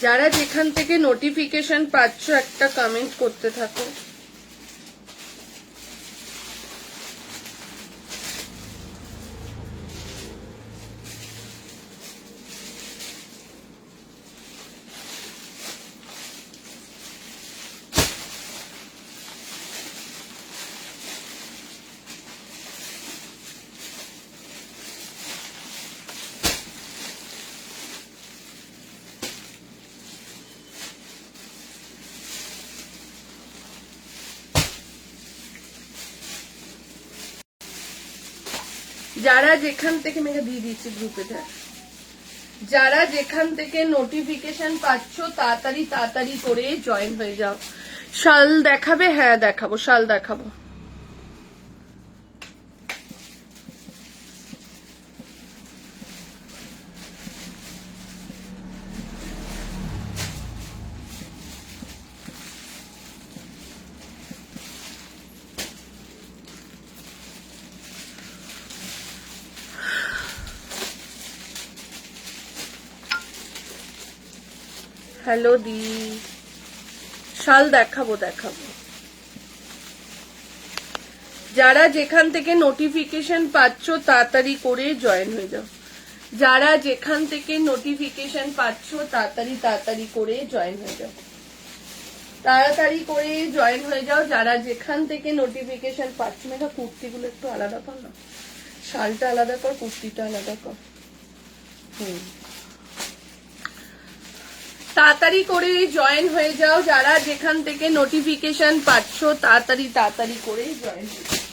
যারা যেখান থেকে নোটিফিকেশন পাচ্ছ একটা কমেন্ট করতে থাকো। যারা যেখান থেকে মেঘা দিয়ে দিচ্ছি গ্রুপে, যারা যেখান থেকে নোটিফিকেশন পাচ্ছ তাড়াতাড়ি তাড়াতাড়ি করে জয়েন হয়ে যাও। শাল দেখাবে? হ্যাঁ দেখাবো, শাল দেখাবো। হ্যালো দি, শাল দেখাবো দেখাবো। যারা যেখান থেকে নোটিফিকেশন পাচ্ছ তাড়াতাড়ি করে জয়েন হয়ে যাও। যারা যেখান থেকে নোটিফিকেশন পাচ্ছ তাড়াতাড়ি তাড়াতাড়ি করে জয়েন হয়ে যাও। তাড়াতাড়ি করে জয়েন হয়ে যাও যারা যেখান থেকে নোটিফিকেশন পাচ্ছ। মেঘা কুর্তিগুলো একটু আলাদা কর না, শালটা আলাদা কর, কুর্তিটা আলাদা কর। তাড়াতাড়ি করে জয়েন হয়ে যাও যারা যেখান থেকে নোটিফিকেশন পাচ্ছ তাড়াতাড়ি তাড়াতাড়ি করে জয়েন হয়ে যাও।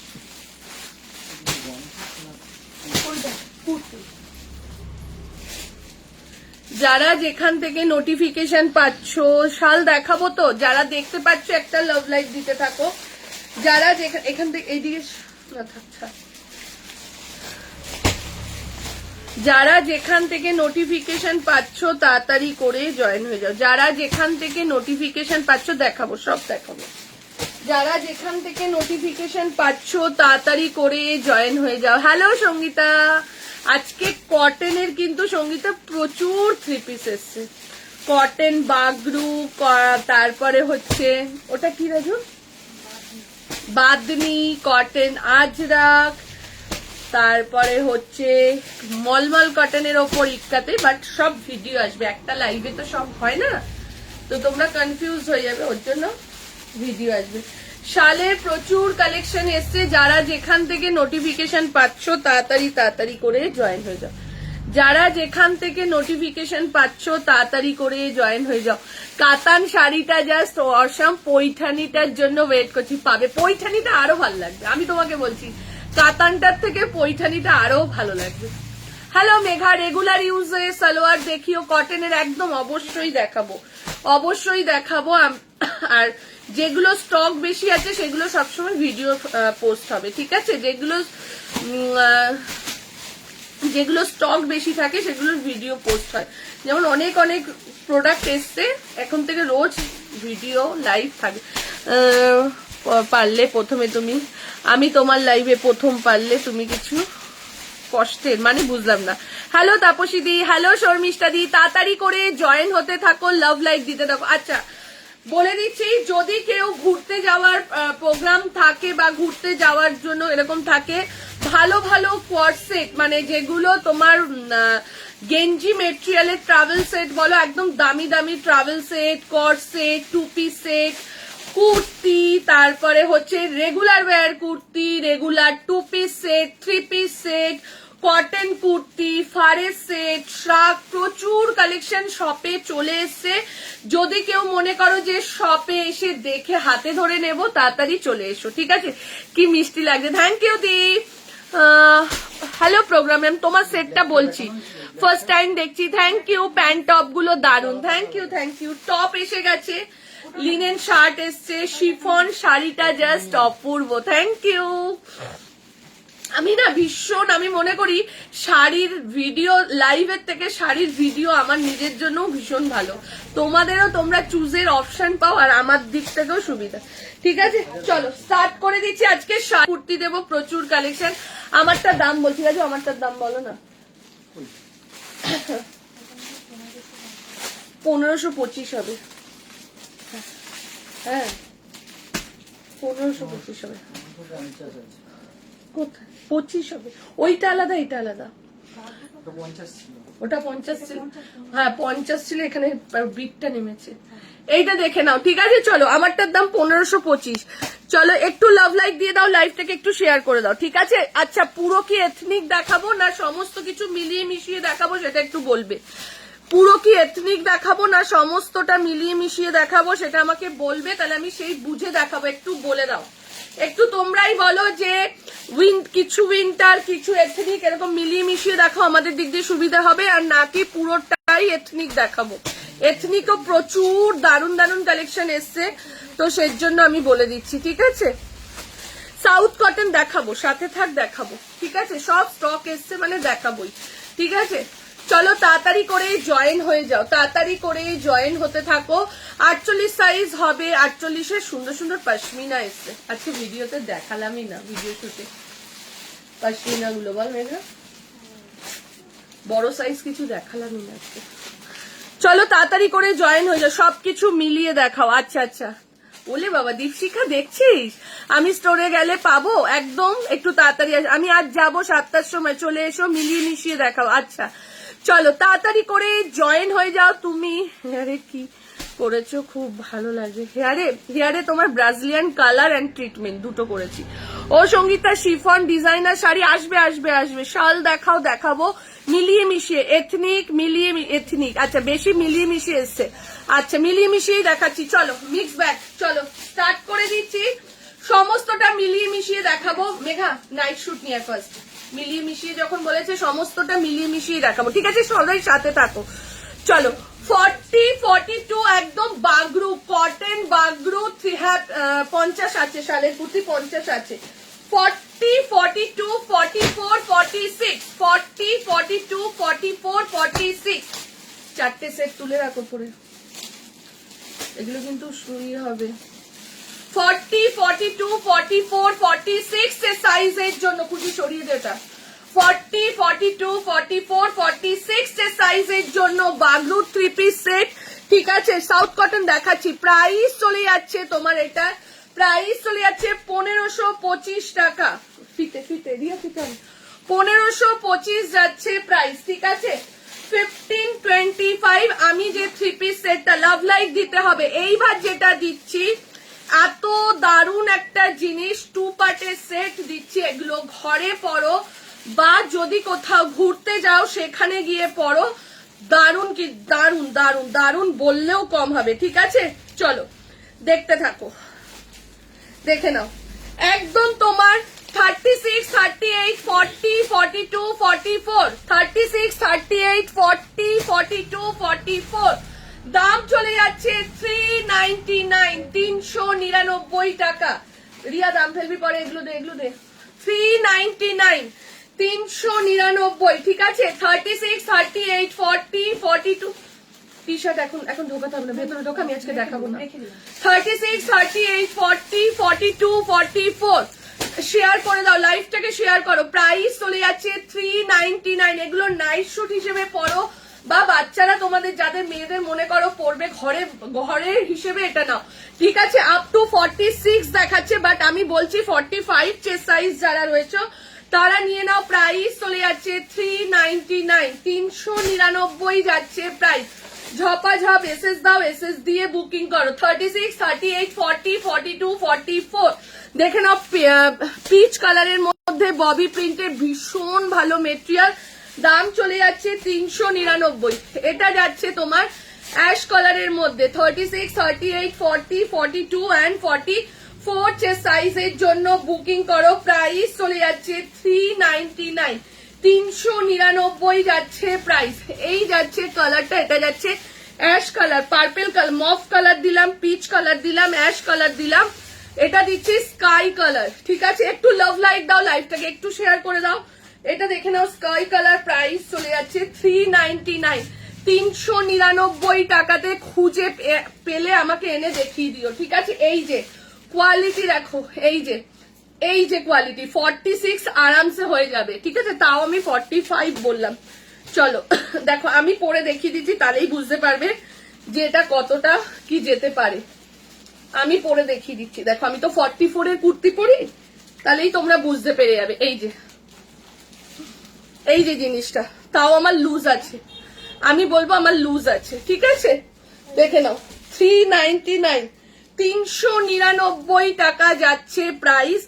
যারা যেখান থেকে নোটিফিকেশন পাচ্ছ, শাল দেখাবো তো, যারা দেখতে পাচ্ছ একটা লাভ লাইক দিতে থাকো। যারা এখান থেকে এইদিকে যারা যেখান থেকে নোটিফিকেশন পাচ্ছ তাড়াতাড়ি করে জয়েন হয়ে যাও। যারা যেখান থেকে নোটিফিকেশন পাচ্ছ দেখাবো, সব দেখাবো। যারা যেখান থেকে নোটিফিকেশন পাচ্ছ তাড়াতাড়ি করে জয়েন হয়ে যাও। হ্যালো সঙ্গীতা, আজকে কটনের কিন্তু সঙ্গীতা প্রচুর থ্রি পিস এসছে। কটন বাগরু, তারপরে হচ্ছে ওটা কি রাজু, বাদনি, কটন আজরাক, তারপরে হচ্ছে মলমল কটনের ওপর ইক্কাতে। বাট সব ভিডিও আসবে, একটা লাইভে তো সব হয় না, তো তোমরা কনফিউজ হয়ে যাবে, ওর জন্য ভিডিও আসবে। শালের প্রচুর কালেকশন এসছে। যারা যেখান থেকে নোটিফিকেশন পাচ্ছ তাড়াতাড়ি তাড়াতাড়ি করে জয়েন হয়ে যাও। যারা যেখান থেকে নোটিফিকেশন পাচ্ছ তাড়াতাড়ি করে জয়েন হয়ে যাও। কাতান শাড়িটা জাস্ট অসম, পৈঠানিটার জন্য ওয়েট করছি। পাবে, পৈঠানিটা আরো ভালো লাগবে, আমি তোমাকে বলছি, কাতানটার থেকে পৈঠানিটা আরো ভালো লাগবে। হ্যালো মেঘা, রেগুলার ইউজে সালোয়ার দেখিও কটনের, একদম অবশ্যই দেখাবো, অবশ্যই দেখাবো। আর যেগুলো স্টক বেশি আছে সেগুলো সবসময় ভিডিও পোস্ট হবে, ঠিক আছে? যেগুলো স্টক বেশি থাকে সেগুলোর ভিডিও পোস্ট হয়। যেমন অনেক অনেক প্রোডাক্ট এসছে, এখন থেকে রোজ ভিডিও লাইভ থাকে। পারলে প্রথমে তুমি, আমি তোমার লাইভে প্রথম, পারলে তুমি কিছু কষ্টের, মানে বুঝলাম না। হ্যালো তাপসী দি, হ্যালো শর্মিষ্ঠা দি, তাড়াতাড়ি করে জয়েন হতে থাকো, লাভ লাইক দিতে থাকো। আচ্ছা বলে দিচ্ছি, যদি কেউ ঘুরতে যাওয়ার প্রোগ্রাম থাকে বা ঘুরতে যাওয়ার জন্য এরকম থাকে, ভালো ভালো কোয়ার্সেট, মানে যেগুলো তোমার গেঞ্জি মেটেরিয়ালের ট্রাভেল সেট বলো, একদম দামি দামি travel set, coord set, two piece set, kurti, তারপরে হচ্ছে regular wear kurti, regular two piece set, three piece set, cotton kurti, ফারের সেট, শ্রাক, প্রচুর কালেকশন শপে চলে এসছে। যদি কেউ মনে করো যে শপে এসে দেখে হাতে ধরে নেব, তাড়াতাড়ি চলে এসো, ঠিক আছে? কি মিষ্টি লাগছে, থ্যাংক ইউ দি। হ্যালো প্রোগ্রামে তোমার সেটটা বলছি, ফার্স্ট টাইম দেখছি, থ্যাংক ইউ। প্যান্ট টপ গুলো দারুন, thank you thank you. Top এসে গেছে, লিনেন শার্ট এসছে, শিফন শাড়িটা জাস্ট অপূর্ব, থ্যাংক ইউ। আমি না ভীষণ, আমি মনে করি শাড়ির ভিডিও লাইভের থেকে শাড়ির ভিডিও আমার নিজের জন্য ভীষণ ভালো, তোমাদেরও তোমরা চুজের অপশন পাও আর আমার দিক থেকেও সুবিধা, ঠিক আছে? চলো স্টার্ট করে দিচ্ছি। আজকে শাড়ি কুর্তি দেবো, প্রচুর কালেকশন। আমারটার দাম বল, ঠিক আছে? আমারটার দাম বলো না। 1525 হবে, হ্যাঁ 1525 হবে। কোথায় 25 হবে? ওইটা আলাদা, এটা আলাদা। ওটা 50 ছিল, হ্যাঁ 50 ছিল, এখানে বিটটা নেমেছে। এইটা দেখে নাও, ঠিক আছে? চলো, আমারটার দাম 1525। চলো একটু লাভ লাইক দিয়ে দাও, লাইভটাকে একটু শেয়ার করে দাও, ঠিক আছে? আচ্ছা পুরো কি এথনিক দেখাবো না সমস্ত কিছু মিলিয়ে মিশিয়ে দেখাবো, সেটা একটু বলবে। পুরো কি এথনিক দেখাবো না সমস্তটা মিলিয়ে মিশিয়ে দেখাবো, সেটা আমাকে বলবে, তাহলে আমি সেই বুঝে দেখাবো। একটু বলে দাও, একটু তোমরাই বলো যে কিছু উইন্টার কিছু এথনিক এরকম মিলিয়ে মিশিয়ে দেখো, আমাদের দিক দিয়ে সুবিধা হবে। আর নাকি পুরোটাই এথনিক দেখাবো? এথনিকও প্রচুর দারুণ দারুণ কালেকশন এসছে, তো সেই জন্য আমি বলে দিচ্ছি, ঠিক আছে? সাউথ কটন দেখাবো, সাথে থাক দেখাবো, ঠিক আছে? সব স্টক এসছে মানে দেখাবোই, ঠিক আছে? চলো তাড়াতাড়ি করে জয়েন হয়ে যাও, তাড়াতাড়ি করে জয়েন হতে থাকো। 48 সাইজ হবে, 48-এর সুন্দর সুন্দর পশমিনা এসছে। আজকে ভিডিওতে দেখালামই না, ভিডিও শুটে পশমিনা গুলো বল মেঘা, বড় সাইজ কিছু দেখালামই না আজকে। চলো তাড়াতাড়ি করে জয়েন হয়ে যাও, সবকিছু মিলিয়ে দেখাও। আচ্ছা আচ্ছা, বলে বাবা দীপশিখা দেখছিস, আমি স্টোরে গেলে পাবো একদম, একটু তাড়াতাড়ি আমি আজ যাবো 7টার সময়, চলে এসো, মিলিয়ে মিশিয়ে দেখাও। আচ্ছা চলো তাড়াতাড়ি করে জয়েন হয়ে যাও। তুমি হেয়ারে কি করেছো, খুব ভালো লাগে। হেয়ারে তোমার ব্রাজিলিয়ান কালার এন্ড ট্রিটমেন্ট দুটো করেছি। ও সঙ্গীতা, শিফন ডিজাইনার শাড়ি আসবে আসবে আসবে, শাল দেখাও, দেখাবো মিলিয়ে মিশিয়ে, এথনিক মিলিয়ে এথনিক। আচ্ছা বেশি মিলিয়ে মিশিয়ে এসছে, আচ্ছা মিলিয়ে মিশিয়ে দেখাচ্ছি। চলো মিক্স ব্যাগ, চলো স্টার্ট করে দিচ্ছি, সমস্তটা মিলিয়ে মিশিয়ে দেখাবো। মেঘা নাইট শুট নিয়ে ফার্স্ট, মিলিয়ে মিশিয়ে যখন বলেছে সমস্তটা মিলিয়ে মিশিয়ে দেখাবো, ঠিক আছে? সবাই সাথে থাকো। চলো 40, 42 একদম বাগরু কটন, বাগরু 50 আছে, শালের কুর্তি 50 আছে। 40, 42, 44, 46, 40, 42, 44, 46, চারটে সেট তুলে রাখো পরে, এগুলো কিন্তু শুয়ে হবে। 40, 42, 44, 46 এর সাইজের জন্য খুশি সরিয়ে দেটা। 40, 42, 44, 46 এর সাইজের জন্য বাগলু 3 পিস সেট, ঠিক আছে? সাউথ কটন দেখাচ্ছি, প্রাইস চলে যাচ্ছে তোমার, এটা প্রাইস চলে যাচ্ছে 1525 টাকা। ফিতে ফিতে দিয়ে ফিতে 1525 যাচ্ছে প্রাইস, ঠিক আছে? 1525। আমি যে 3 পিস সেটটা লাভ লাইক দিতে হবে, এইবার যেটা দিচ্ছি এত দারুণ একটা জিনিস, 2 পার্টের সেট দিচ্ছি। এগুলো ঘরে পরো বা যদি কোথাও ঘুরতে যাও সেখানে গিয়ে পরো, দারুণ কি দারুণ দারুণ দারুণ বললেও কম হবে, ঠিক আছে? চলো দেখতে থাকো, দেখে নাও। একদম তোমার 36, 38, 40, 42, 44, 36, 38, 40, 42, 44, দাম চলে যাচ্ছে 399, 399 টাকা। রিয়া দাম ফেলবি পরে, এগুলো দে, এগুলো দে। 399, 399, ঠিক আছে? 36, 38, 40, 42 টি শার্ট এখন ঢোকাতে হবে না, ভেতরে ঢোকা, আমি আজকে দেখাবো না। 36, 38, 40, 42, 44, শেয়ার করে দাও, লাইভটাকে শেয়ার করো। প্রাইস চলে যাচ্ছে 399। এগুলো নাইট শুট হিসেবে পরো বা বাচ্চারা তোমাদের যাদের মেয়েদের মনে করো পরবে ঘরের হিসেবে এটা নাও, ঠিক আছে। আপ টু 46 দেখাচ্ছে, বাট আমি বলছি 45 চেস্ট সাইজ যারা রয়েছে তারা নিয়ে নাও। প্রাইস চলে যাচ্ছে 399, 399 যাচ্ছে প্রাইস। ঝপাঝপ এসএস দাও, এসএস দিয়ে বুকিং করো। 36, 38, 40, 42, 44 দেখে নাও। পিচ কালারের মধ্যে ববি প্রিন্টের ভীষণ ভালো মেটেরিয়াল, দাম চলে যাচ্ছে 399। এটা যাচ্ছে তোমার অ্যাশ কালারের মধ্যে 36, 38, 40, 42 অ্যান্ড 44 চেস্ট সাইজের জন্য বুকিং করো। প্রাইস চলে যাচ্ছে 399, 399 যাচ্ছে প্রাইস। এই যাচ্ছে কালারটা, এটা যাচ্ছে ash colour, purple colour, মফ colour দিলাম, পিচ কালার দিলাম, অ্যাশ কালার দিলাম, এটা দিচ্ছি স্কাই কালার, ঠিক আছে। একটু লাভ লাইট দাও, লাইভটাকে একটু শেয়ার করে দাও। এটা দেখে নাও স্কাই কালার, প্রাইস চলে যাচ্ছে 399, 399 টাকাতে। খুঁজে পেলে আমাকে এনে দেখিয়ে দিও, ঠিক আছে। এই যে কোয়ালিটি দেখো, এই যে কোয়ালিটি 46 আরামসে হয়ে যাবে, ঠিক আছে। তাও আমি 45 বললাম। চলো দেখো আমি পরে দেখিয়ে দিচ্ছি, তাহলেই বুঝতে পারবে যে এটা কতটা কি যেতে পারে। আমি পরে দেখিয়ে দিচ্ছি, দেখো আমি তো 44 এর কুর্তি পরি, তাহলেই তোমরা বুঝতে পেরে যাবে। এই যে জিনিসটা, তাও আমার লুজ আছে, আমি বলবো আমার লুজ আছে, ঠিক আছে। দেখে নাও 399, 399 টাকা যাচ্ছে প্রাইস।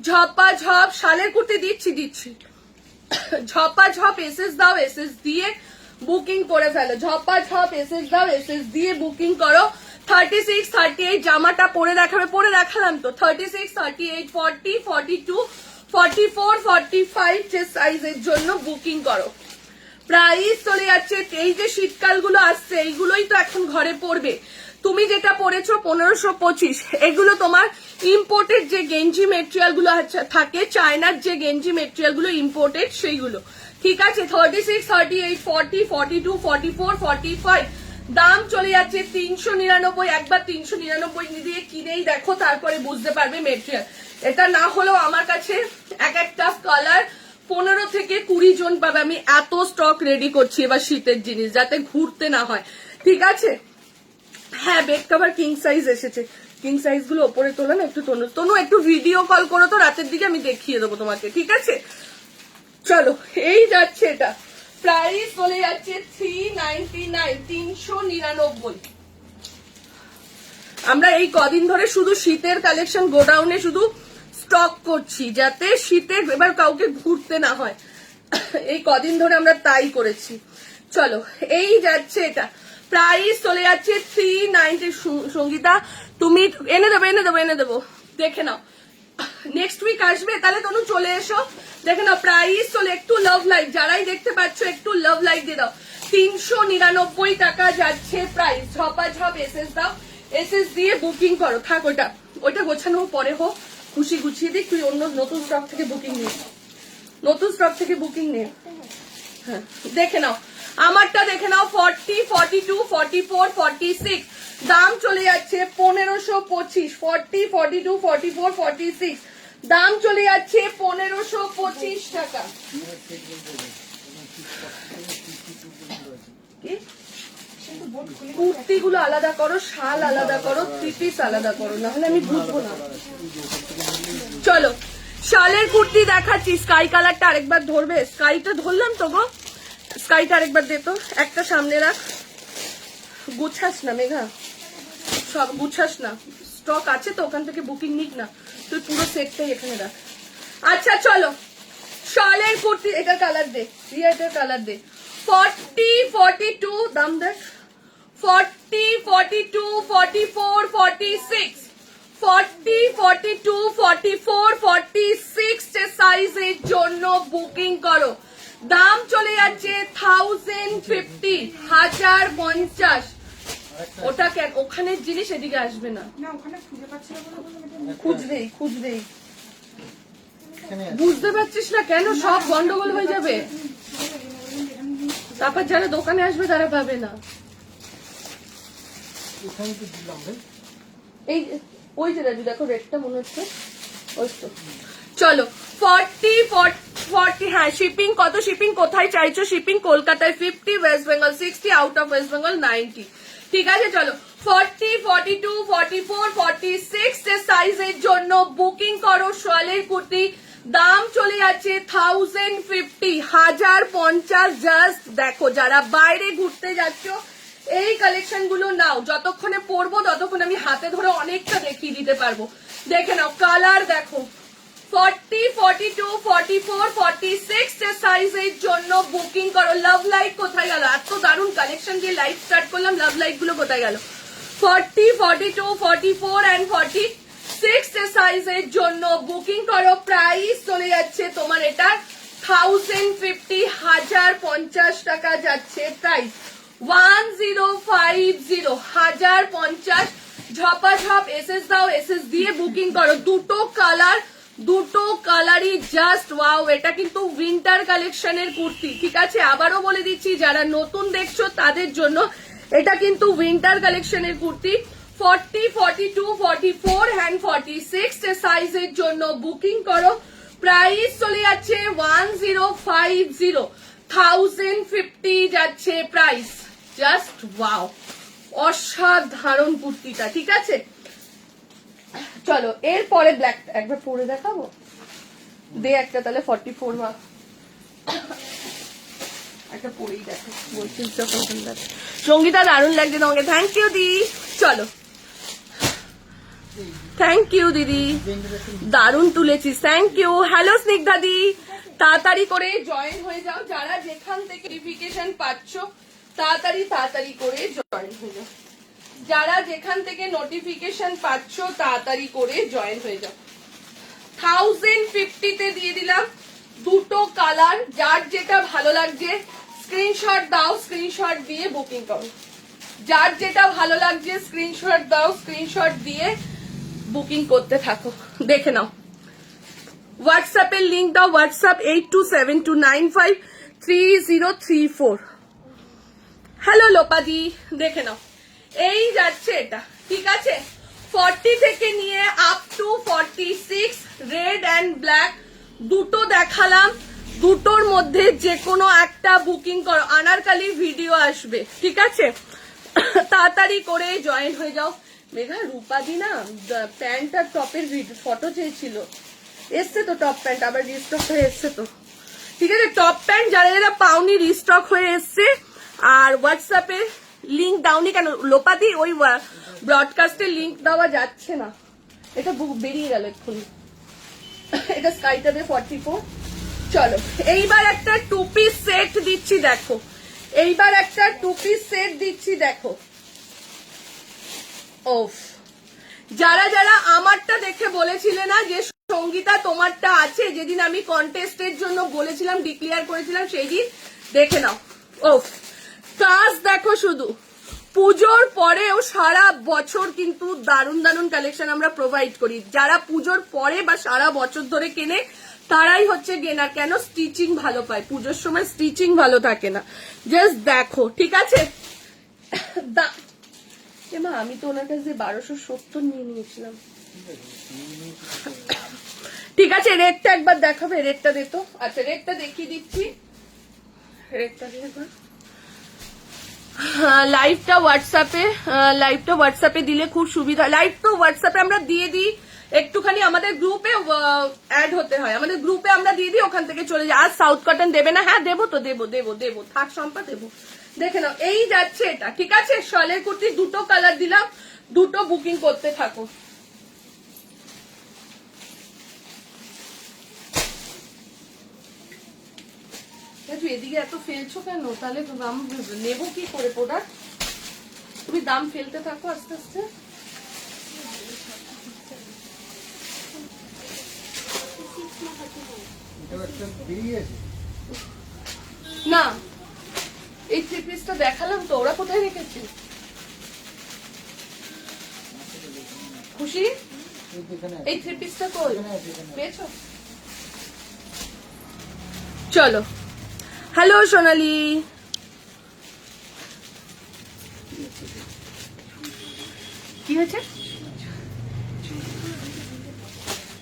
ঝপাঝপ শালের কুর্তি দিচ্ছি ঝপাঝপ এসএস দাও, এসএস দিয়ে বুকিং করে ফেলো। ঝপাঝপ এসএস দাও, এসএস দিয়ে বুকিং করো। 36, 38 জামাটা পরে দেখালাম তো। 36, 38, 40, 42, 44, 45 চেস্ট সাইজের জন্য বুকিং করো। প্রাইস চলে যাচ্ছে, এই যে শীতকালগুলো আসছে এইগুলোই তো এখন ঘরে পড়বে। তুমি যেটা পরেছো 1525, এগুলো তোমার ইম্পোর্টেড যে গেঞ্জি মেটেরিয়াল গুলো থাকে, চায়নার যে গেঞ্জি মেটেরিয়াল গুলো ইম্পোর্টেড সেইগুলো, ঠিক আছে। 36, 38, 40, 42, 44, 45 দাম চলে যাচ্ছে 399। একবার 399 দিয়ে কিনেই দেখো, তারপরে বুঝতে পারবে মেটেরিয়াল। এটা না হলেও আমার কাছে এক একটা কালার 15 থেকে 20 জন পাবে। আমি এত স্টক রেডি করছি এবার শীতের জিনিস, যাতে ঘুরতে না হয়, ঠিক আছে। হ্যাঁ, বেড কভার কিং সাইজ এসেছে। কিং সাইজ গুলো ওপরে তোলা না, একটু তনু একটু ভিডিও কল করো তো রাতের দিকে, আমি দেখিয়ে দেবো তোমাকে, ঠিক আছে। চলো এই যাচ্ছে, এটা প্রাইস চলে যাচ্ছে 399, 399। আমরা এই কদিন ধরে শুধু শীতের কালেকশন গোডাউনে শুধু স্টক করছি, যাতে শীতের এবার কাউকে ঘুরতে না হয়। এই কদিন ধরে আমরা তাই করেছি। চলো এই যাচ্ছে, এটা প্রাইস চলে যাচ্ছে 390। সঙ্গীতা তুমি এনে দেবো, দেখে নাও। নেক্সট উইক আসবে, তাহলে তনু চলে এসো, দেখে নাও। প্রাইস চলে, একটু লাভ লাইক, যারাই দেখতে পাচ্ছ একটু লাভ লাইক দিয়ে দাও। 399 টাকা যাচ্ছে প্রাইস। ঝপাঝপ এসএস দাও, এসএস দিয়ে বুকিং করো। থাক ওইটা গোছানো পরে হোক, খুশি গুছিয়ে দিক। তুই অন্য নতুন স্টক থেকে বুকিং নে, হ্যাঁ দেখে নাও। আমারটা দেখে নাও 40, 42, 44, 46 দাম চলে যাচ্ছে 1525। 40, 42, 44, 46 দাম চলে যাচ্ছে 1525 টাকা। কুর্তিগুলো আলাদা করো, শাল আলাদা করো, থ্রি পিস আলাদা করো, নাহলে আমি বুঝবো না। চলো শালের কুর্তি দেখাচ্ছি। স্কাই কালারটা আরেকবার ধরবে, স্কাইটা ধরলাম তো গো, স্কাইটা আরেকবার দে তো, একটা সামনে রাখ। গুছাস না মেঘা, সব গুছাস না, স্টক আছে তো ওখান থেকে বুকিং নিক না, তুই পুরো সেটটাই এখানে রাখ। আচ্ছা চলো শালের কুর্তি, এটা কালার দে, এটার কালার দে। 40, 42 দাম দেখ, 40, 42, 44, 46, 40, 42, 44, 46 সাইজের জন্য বুকিং করো। দাম চলে যাচ্ছে 1050, 1050। ওটা কেন, ওখানে জিনিস এদিকে আসবে না, খুঁজবেই বুঝতে পারছিস না কেন, সব গন্ডগোল হয়ে যাবে। তারপর যারা দোকানে আসবে তারা পাবে না। এই ওই যে রাজু দেখো রেটটা মনে হচ্ছে ওই তো। চলো 40 হ্যাঁ শিপিং কত, শিপিং কোথায় চাইছো, শিপিং কলকাতায় 50, West Bengal 60, out of West Bengal 90। ঠিক আছে চলো 40, 42, 44, 46 এর সাইজের জন্য বুকিং করো শোয়ালের কুর্তি। দাম চলে যাচ্ছে 1050, 1050। জাস্ট দেখো যারা বাইরে ঘুরতে যাচ্ছ এই কালেকশন গুলো নাও, যতক্ষণে পরবো ততক্ষণ আমি হাতে ধরে অনেকটা দেখিয়ে দিতে পারবো। দেখে নাও কালার দেখো 40, 42, 44, 46 এর সাইজের জন্য বুকিং করো। লাভ লাইট কোথায় গেল, এত দারুণ কালেকশন দিয়ে লাইভ স্টার্ট করলাম, লাভ লাইট গুলো কোথায় গেল। 40, 42, 44 and 46 এর সাইজের জন্য বুকিং করো। প্রাইস চলে যাচ্ছে তোমার এটা 1050, 1050 টাকা যাচ্ছে প্রাইস। 1050, 1050। ঝপাঝপ এসএস দাও, এসএস দিয়ে বুকিং করো। দুটো কালারই জাস্ট ওয়াও। এটা কিন্তু উইন্টার কালেকশনের কুর্তি, ঠিক আছে আবারও বলে দিচ্ছি যারা নতুন দেখছো তাদের জন্য এটা কিন্তু উইন্টার কালেকশনের কুর্তি। 40, 42, 44 and 46 এর সাইজের জন্য বুকিং করো। প্রাইস চলে যাচ্ছে 1050, 1050 যাচ্ছে প্রাইস। জাস্ট ওয়াও, অসাধারণ কুর্তিটা, ঠিক আছে চলো এরপরে ব্ল্যাক একবার পরে দেখাবো, দে একটা তাহলে 44 মা একটা পরেই দেখো, বলছিস যখন সুন্দর সঙ্গীতা দারুণ লাগছে তোমাকে। থ্যাংক ইউ দি, চলো থ্যাংক ইউ দিদি, দারুণ তুলেছিস, থ্যাংক ইউ। হ্যালো স্নিগ্ধা দি, তাড়াতাড়ি করে জয়েন হয়ে যাও, যারা যেখান থেকে নোটিফিকেশন পাচ্ছ তাড়াতাড়ি করে জয়েন হয়ে যাও, যারা যেখান থেকে নোটিফিকেশন পাচ্ছ তাড়াতাড়ি করে জয়েন হয়ে যাও। 1050 তে দিয়ে দিলাম দুটো কালার, যার যেটা ভালো লাগছে স্ক্রিনশট দাও, স্ক্রিনশট দিয়ে বুকিং করো। যার যেটা ভালো লাগছে স্ক্রিনশট দাও, স্ক্রিনশট দিয়ে বুকিং করতে থাকো। দেখে নাও হোয়াটসঅ্যাপের লিঙ্ক দাও, হোয়াটসঅ্যাপ 8272953034। হ্যালো লোপাদি, দেখে নাও এই যাচ্ছে এটা, ঠিক আছে 40 থেকে নিয়ে up to 46, red and black দুটো দেখালাম, দুটোর মধ্যে যে কোনো একটা বুকিং করো। আনারকালি ভিডিও আসবে, ঠিক আছে তাড়াতাড়ি করে জয়েন হয়ে যাও। মেঘা রূপাদি না প্যান্ট আর টপের ফটো চেয়েছিল, এসছে তো টপ প্যান্ট, আবার রিস্টক হয়ে এসছে তো, ঠিক আছে টপ প্যান্ট যারা যারা পাওনি রিস্টক হয়ে এসছে। আর হোয়াটসঅ্যাপে লিঙ্ক দাওনি কেন লোপাদি, ওই ব্রডকাস্টের লিঙ্ক দেওয়া যাচ্ছে না, এটা বেরিয়ে গেল এক্ষুনি, এটা স্কাইটা দিয়ে 44। চলো এইবার একটা টু পিস সেট দিচ্ছি দেখো, এইবার একটা টু পিস সেট দিচ্ছি দেখো। ওফ, যারা যারা আমারটা দেখে বলেছিলে না যে সঙ্গীতা তোমারটা আছে, যেদিন আমি কন্টেস্টের জন্য বলেছিলাম ডিক্লেয়ার করেছিলাম সেই দিন, দেখে নাও। ওফ, কাজ দেখো শুধু, পুজোর পরেও সারা বছর কিন্তু দারুণ দারুণ কালেকশন আমরা প্রোভাইড করি। যারা পুজোর পরে বা সারা বছর ধরে কেনে তারাই হচ্ছে গেনার, কেন স্টিচিং ভালো পায়, পুজোর সময় স্টিচিং ভালো থাকে না। জাস্ট দেখো, ঠিক আছে মা আমি তো ওনার কাছে 1270 নিয়ে নিয়েছিলাম, ঠিক আছে রেটটা একবার দেখাবে, রেটটা দে তো। আচ্ছা রেটটা দেখিয়ে দিচ্ছি, রেটটা দিয়ে লাইভটা হোয়াটসঅ্যাপে দিলে খুব সুবিধা। লাইভ তো হোয়াটসঅ্যাপে আমরা দিয়ে দিই, একটুখানি আমাদের গ্রুপে অ্যাড হতে হয়, আমাদের গ্রুপে আমরা দিয়ে দিই, ওখান থেকে চলে যায়। আর সাউথ কটন দেবে না, হ্যাঁ দেবো তো, দেবো থাক সম্পা দেবো। দেখে নাও এই যাচ্ছে এটা, ঠিক আছে শলের কুর্তি দুটো কালার দিলাম, দুটো বুকিং করতে থাকো। এদিকে এত ফেলছো কেন, তাহলে দাম নেবো কি করে প্রোডাক্ট, তুমি দাম ফেলতে থাকো আস্তে আস্তে। না এই থ্রি পিসটা দেখালাম তো, ওরা কোথায় রেখেছে খুশি, এই থ্রি পিসটা কই পেয়েছো? চলো হ্যালো সোনালি, কি হয়েছে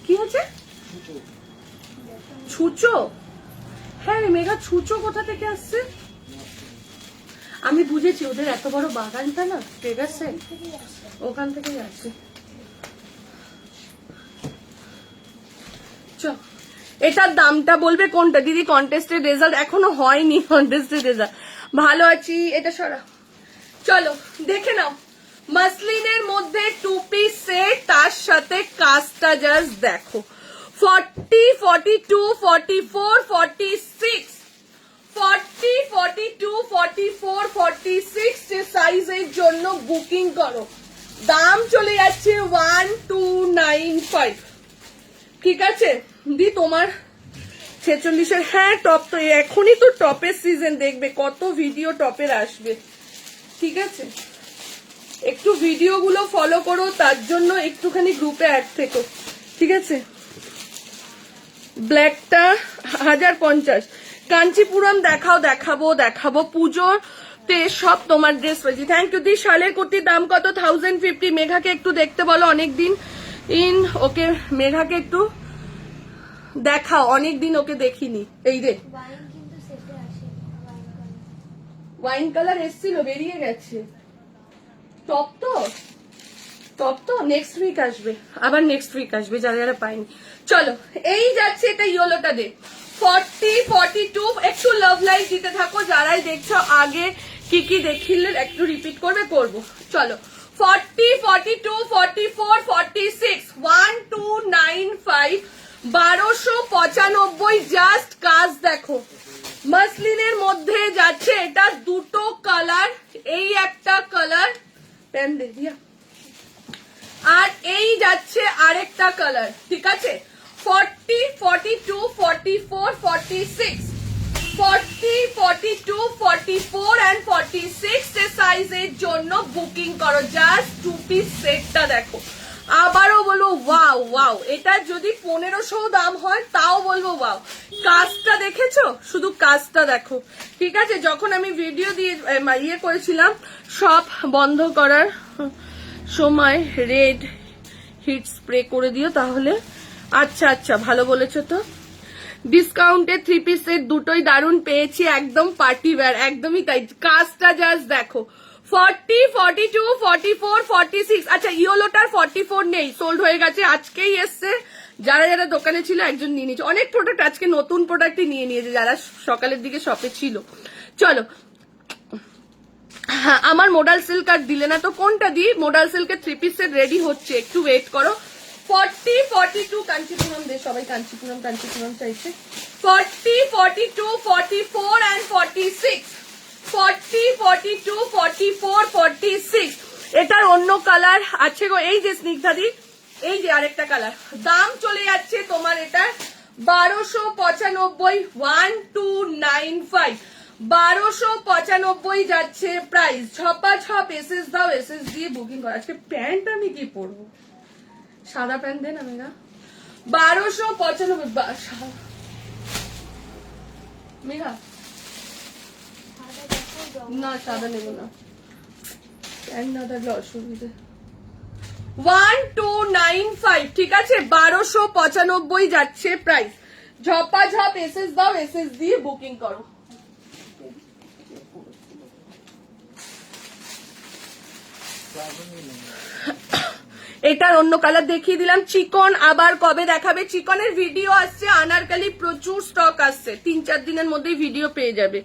কি হয়েছে ছুঁচো? হ্যাঁ মেঘা, ছুঁচো কোথা থেকে আসছে? আমি বুঝেছি, ওদের এত বড় বাগানটা না, ঠিক আছে, ওখান থেকেই আসছে। চ, এটার দামটা বলবে কোনটা দিদি? কন্টেস্টের রেজাল্ট এখনো হয়নি, কন্টেস্টের রেজাল্ট। ভালো আছি, এটা সরা। চলো দেখে নাও, মাসলিনের মধ্যে 2 পিস সেট, তার সাথে কাজটা জাস্ট দেখো। 40, 42, 44, 46, 40, 42, 44, 46 যে সাইজের জন্য বুকিং করো। দাম চলে যাচ্ছে 1295। ঠিক আছে দি, তোমার 46-এর। হ্যাঁ টপ তো এখনই তো টপের সিজন, দেখবে কত ভিডিও টপের আসবে। ঠিক আছে, একটু ভিডিওগুলো ফলো করো, তার জন্য একটুখানি গ্রুপে অ্যাড থেকো। ঠিক আছে, ব্ল্যাকটা 1050। কাঞ্চিপুরম দেখাও, দেখাবো পুজোর তে সব তোমার ড্রেস পেয়েছি। থ্যাংক ইউ দি। শালের কুর্তির দাম কত? 1050। মেঘাকে একটু দেখতে বলো, অনেকদিন ওকে, মেঘাকে একটু দেখাও, অনেকদিন ওকে দেখিনি। এই রে ওয়াইন কালার এসছিল, বেরিয়ে গেছে। টপ তো নেক্সট উইক আসবে, আবার নেক্সট উইক আসবে, যারা যারা পাইনি। চলো এই যাচ্ছে, এটা ইয়েলোটা দে। 40, 42, একটু লাভ লাইক দিতে থাকো, যারাই দেখছো আগে কি কি দেখিলে একটু রিপিট করবো। চলো 40, 42, 44, 46, 1295, 1295। জাস্ট কাজ দেখো, মাসলিনের মধ্যে যাচ্ছে এটা, দুটো কালার, এই একটা কালার পেন দে দিয়া, আর এই যাচ্ছে আরেকটা কালার। ঠিক আছে, 40, 42, 44, 46, 40, 42, 44 and 46 এর সাইজের জন্য বুকিং করো। জাস্ট 2 পিস সেটটা দেখো, আবারও বলবো ওয়াও। এটা যদি 1500 দাম হয় তাও বলবো ওয়াও। কাজটা দেখেছো? শুধু কাজটা দেখো। ঠিক আছে, যখন আমি ভিডিও দিয়ে ইয়ে করেছিলাম সব বন্ধ করার সময় রেড হিট স্প্রে করে দিও তাহলে। আচ্ছা ভালো বলেছো তো। ডিসকাউন্টে 3 পিস সেট দুটোই দারুণ পেয়েছি, একদম পার্টি ওয়্যার, একদমই তাই। কাজটা জাস্ট দেখো। 40, 42, 44, 46। আচ্ছা ইয়েলোটার 44 নেই, সোল্ড হয়ে গেছে, আজকেই এসছে। যারা যারা দোকানে ছিল একজন নিয়ে নিয়েছে। অনেক প্রোডাক্ট আজকে নতুন প্রোডাক্টই নিয়ে নিয়েছে যারা সকালের দিকে শপে ছিল। চলো, হ্যাঁ আমার মোডাল সিল্ক আর দিলে না তো, কোনটা দিই? মোডাল সিল্কের 3 পিস সেট রেডি হচ্ছে, একটু ওয়েট করো। 40, 42, কাঞ্চিপুরম দে, সবাই কাঞ্চিপুরম চাইছে। 40, 42, 44 and 46, 40, 42, 44, 46। এটার অন্য কালার আছে গো, এই যে স্নিগ্ধাদি, এই যে আরেকটা কালার। দাম চলে যাচ্ছে তোমার এটা 1295, 1295, 1295 যাচ্ছে প্রাইস। ঝপাঝপ এসএস দাও, এসএস দিয়ে বুকিং করো। আজকে প্যান্ট আমি কি পরবো? সাদা প্যান্ট দেন আমি না। 1295 মেঘা, না সাদা নেবো না, প্যান্ট না থাকলে অসুবিধে। 1295, ঠিক আছে, 1295 যাচ্ছে প্রাইস। ঝপাঝপ এসএস দাও, এসএস দিয়ে বুকিং করো। এটার অন্য কালার দেখিয়ে দিলাম। চিকন আবার কবে দেখাবে? চিকনের ভিডিও আসছে, আনারকালি প্রচুর স্টক আসছে, 3-4 দিনের মধ্যেই ভিডিও পেয়ে যাবে।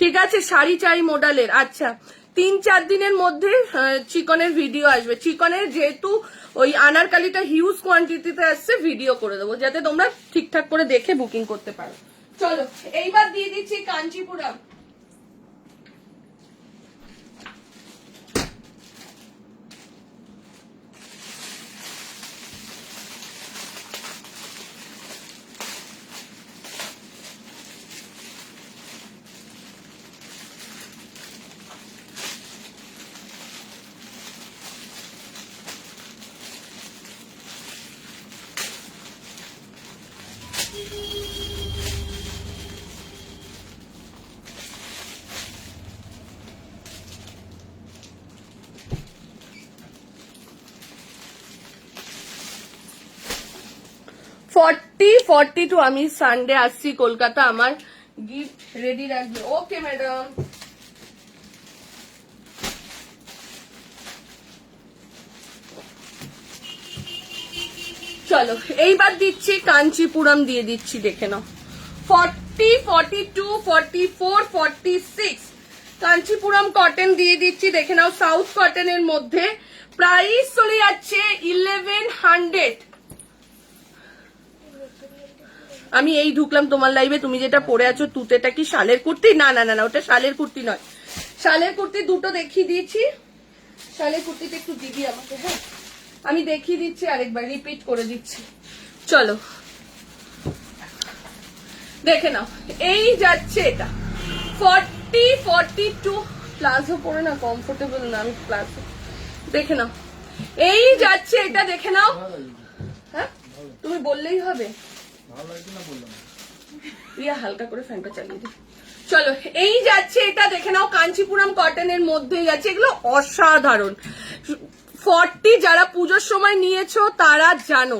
ঠিক আছে, শাড়ি চাই মডেলের। আচ্ছা 3-4 দিনের মধ্যে চিকনের ভিডিও আসবে। চিকনের যেহেতু ওই আনারকালিটা হিউজ কোয়ান্টিটিতে আসছে, ভিডিও করে দেবো যাতে তোমরা ঠিকঠাক করে দেখে বুকিং করতে পারো। চলো এইবার দিয়ে দিচ্ছি কাঞ্চিপুরম। 40-42 আমি সানডে আসছি কলকাতা, আমার গিফট রেডি রাখবে। Okay madam. চলো এইবার দিচ্ছি কাঞ্চিপুরম দিয়ে দিচ্ছি, দেখে নাও। 40, 42, 44, 46 কাঞ্চিপুরম কটন দিয়ে দিচ্ছি, দেখে নাও। সাউথ কটনের মধ্যে প্রাইস চলে যাচ্ছে 1100। আমি এই ঢুকলাম তোমার লাইভে, তুমি যেটা পরে আছো তুতেটা কি শালের কুর্তি? না না না না, ওটা শালের কুর্তি নয়। শালের কুর্তি দুটো দেখিয়ে দিয়েছি, শালের কুর্তিটা একটু দিবি আমাকে। হ্যাঁ আমি দেখিয়ে দিচ্ছি, আরেকবার রিপিট করে দিচ্ছি। চলো দেখে নাও, এই যাচ্ছে এটা 40, 42 প্লাজো পরে না কমফোর্টেবল না, আমি প্লাজো। দেখে নাও এই যাচ্ছে এটা, দেখে নাও। হ্যাঁ তুমি বললেই হবে, রিয়া হালকা করে ফ্যানটা চালিয়ে দিই। চলো এই যাচ্ছে এটা, দেখে নাও। কাঞ্চিপুরম কটনের মধ্যে যাচ্ছে, এগুলো অসাধারণ। 40 যারা পুজোর সময় নিয়েছো তারা জানো।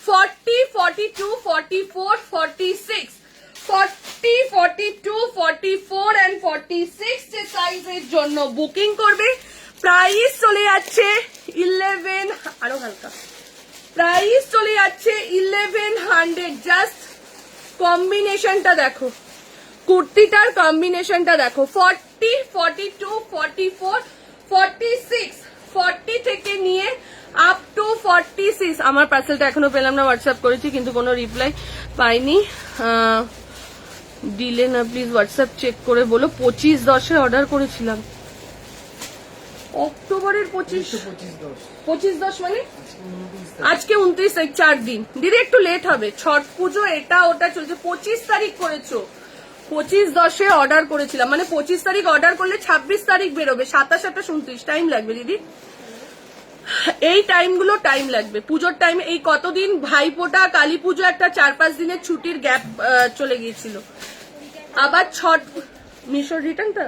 40, 42, 44, 46, 40, 42, 44 and 46 যে সাইজের জন্য বুকিং করবে। প্রাইস চলে যাচ্ছে 11, আরো হালকা, প্রাইস চলে যাচ্ছে 1100। জাস্ট কম্বিনেশনটা দেখো, কুর্তিটার কম্বিনেশনটা দেখো। 40, 42, 44, 46, 40 থেকে নিয়ে আপ টু 46। আমার পার্সেলটা এখনো পেলাম না, হোয়াটসঅ্যাপ করেছি কিন্তু কোনো রিপ্লাই পাইনি। দিলে না প্লিজ, হোয়াটসঅ্যাপ চেক করে বলো। 25/10 অর্ডার করেছিলাম, অক্টোবরের 25/10 মানে আজকে 29, 4 দিন। দিদি একটু লেট হবে, ছট পুজো এটা ওটা চলছে। 25 তারিখ করেছো, 25/10 অর্ডার করেছিলাম, মানে 25 তারিখ অর্ডার করলে 26 তারিখ বেরোবে। 27, 28, 29 টাইম লাগবে দিদি, এই টাইমগুলো টাইম লাগবে। পুজোর টাইম এই কতদিন ভাইফোঁটা, কালী পুজো, একটা 4-5 দিনের ছুটির গ্যাপ চলে গিয়েছিল। আবার ছট মিশর রিটার্নটা,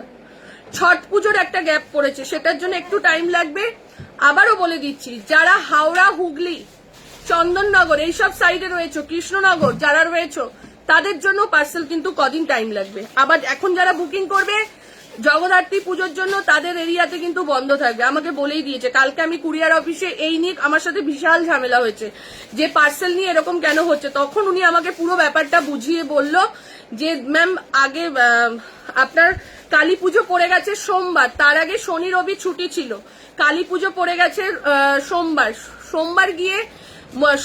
ছট পুজোর একটা গ্যাপ পড়েছে, সেটার জন্য একটু টাইম লাগবে। আবারও বলে দিচ্ছি, যারা হাওড়া, হুগলি, চন্দননগর এইসব সাইডে রয়েছে, কৃষ্ণনগর যারা রয়েছে তাদের জন্য পার্সেল কিন্তু কদিন টাইম লাগবে। আবার এখন যারা বুকিং করবে জগদ্ধাত্রী পুজোর জন্য, তাদের এরিয়াতে কিন্তু বন্ধ থাকবে, আমাকে বলেই দিয়েছে। কালকে আমি কুরিয়ার অফিসে এই নিয়ে আমার সাথে বিশাল ঝামেলা হয়েছে যে পার্সেল নিয়ে এরকম কেন হচ্ছে। তখন উনি আমাকে পুরো ব্যাপারটা বুঝিয়ে বলল যে ম্যাম আগে আপনার কালী পুজো পড়ে গেছে সোমবার, তার আগে শনি রবি ছুটি ছিল। কালী পুজো পড়ে গেছে সোমবার গিয়ে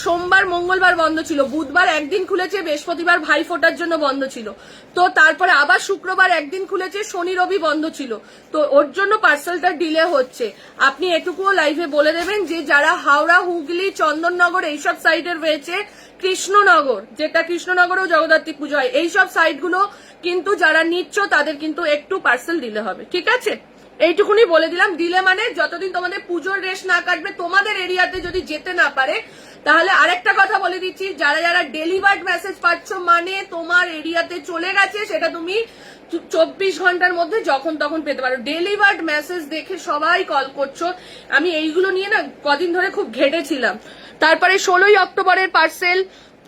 সোমবার মঙ্গলবার বন্ধ ছিল, বুধবার একদিন খুলেছে, বৃহস্পতিবার ভাইফোঁটার জন্য বন্ধ ছিল, তো তারপরে আবার শুক্রবার একদিন খুলেছে, শনি রবি বন্ধ ছিল, তো ওর জন্য পার্সেলটা ডিলে হচ্ছে। আপনি এটুকুও লাইভে বলে দেবেন যে যারা হাওড়া, হুগলি, চন্দননগর এইসব সাইডের রয়েছে, কৃষ্ণনগর, যেটা কৃষ্ণনগরেও জগদ্ধাত্রী পুজো হয়, এইসব সাইডগুলো কিন্তু যারা নিচ্ছ তাদের কিন্তু একটু পার্সেল দিলে হবে, ঠিক আছে? এইটুকুনি বলে দিলাম। দিলে মানে যতদিন তোমাদের পুজোর রেশ না কাটবে, তোমাদের এরিয়াতে যদি যেতে না পারে, তাহলে আরেকটা কথা বলে দিচ্ছি, যারা যারা ডেলিভার্ড মেসেজ পাচ্ছ মানে তোমার এরিয়াতে চলে গেছে, সেটা তুমি 24 ঘন্টার মধ্যে যখন তখন পেতে পারো। ডেলিভার্ড মেসেজ দেখে সবাই কল করছো, আমি এইগুলো নিয়ে না কদিন ধরে খুব ঘেটেছিলাম। তারপরে 16ই অক্টোবরের পার্সেল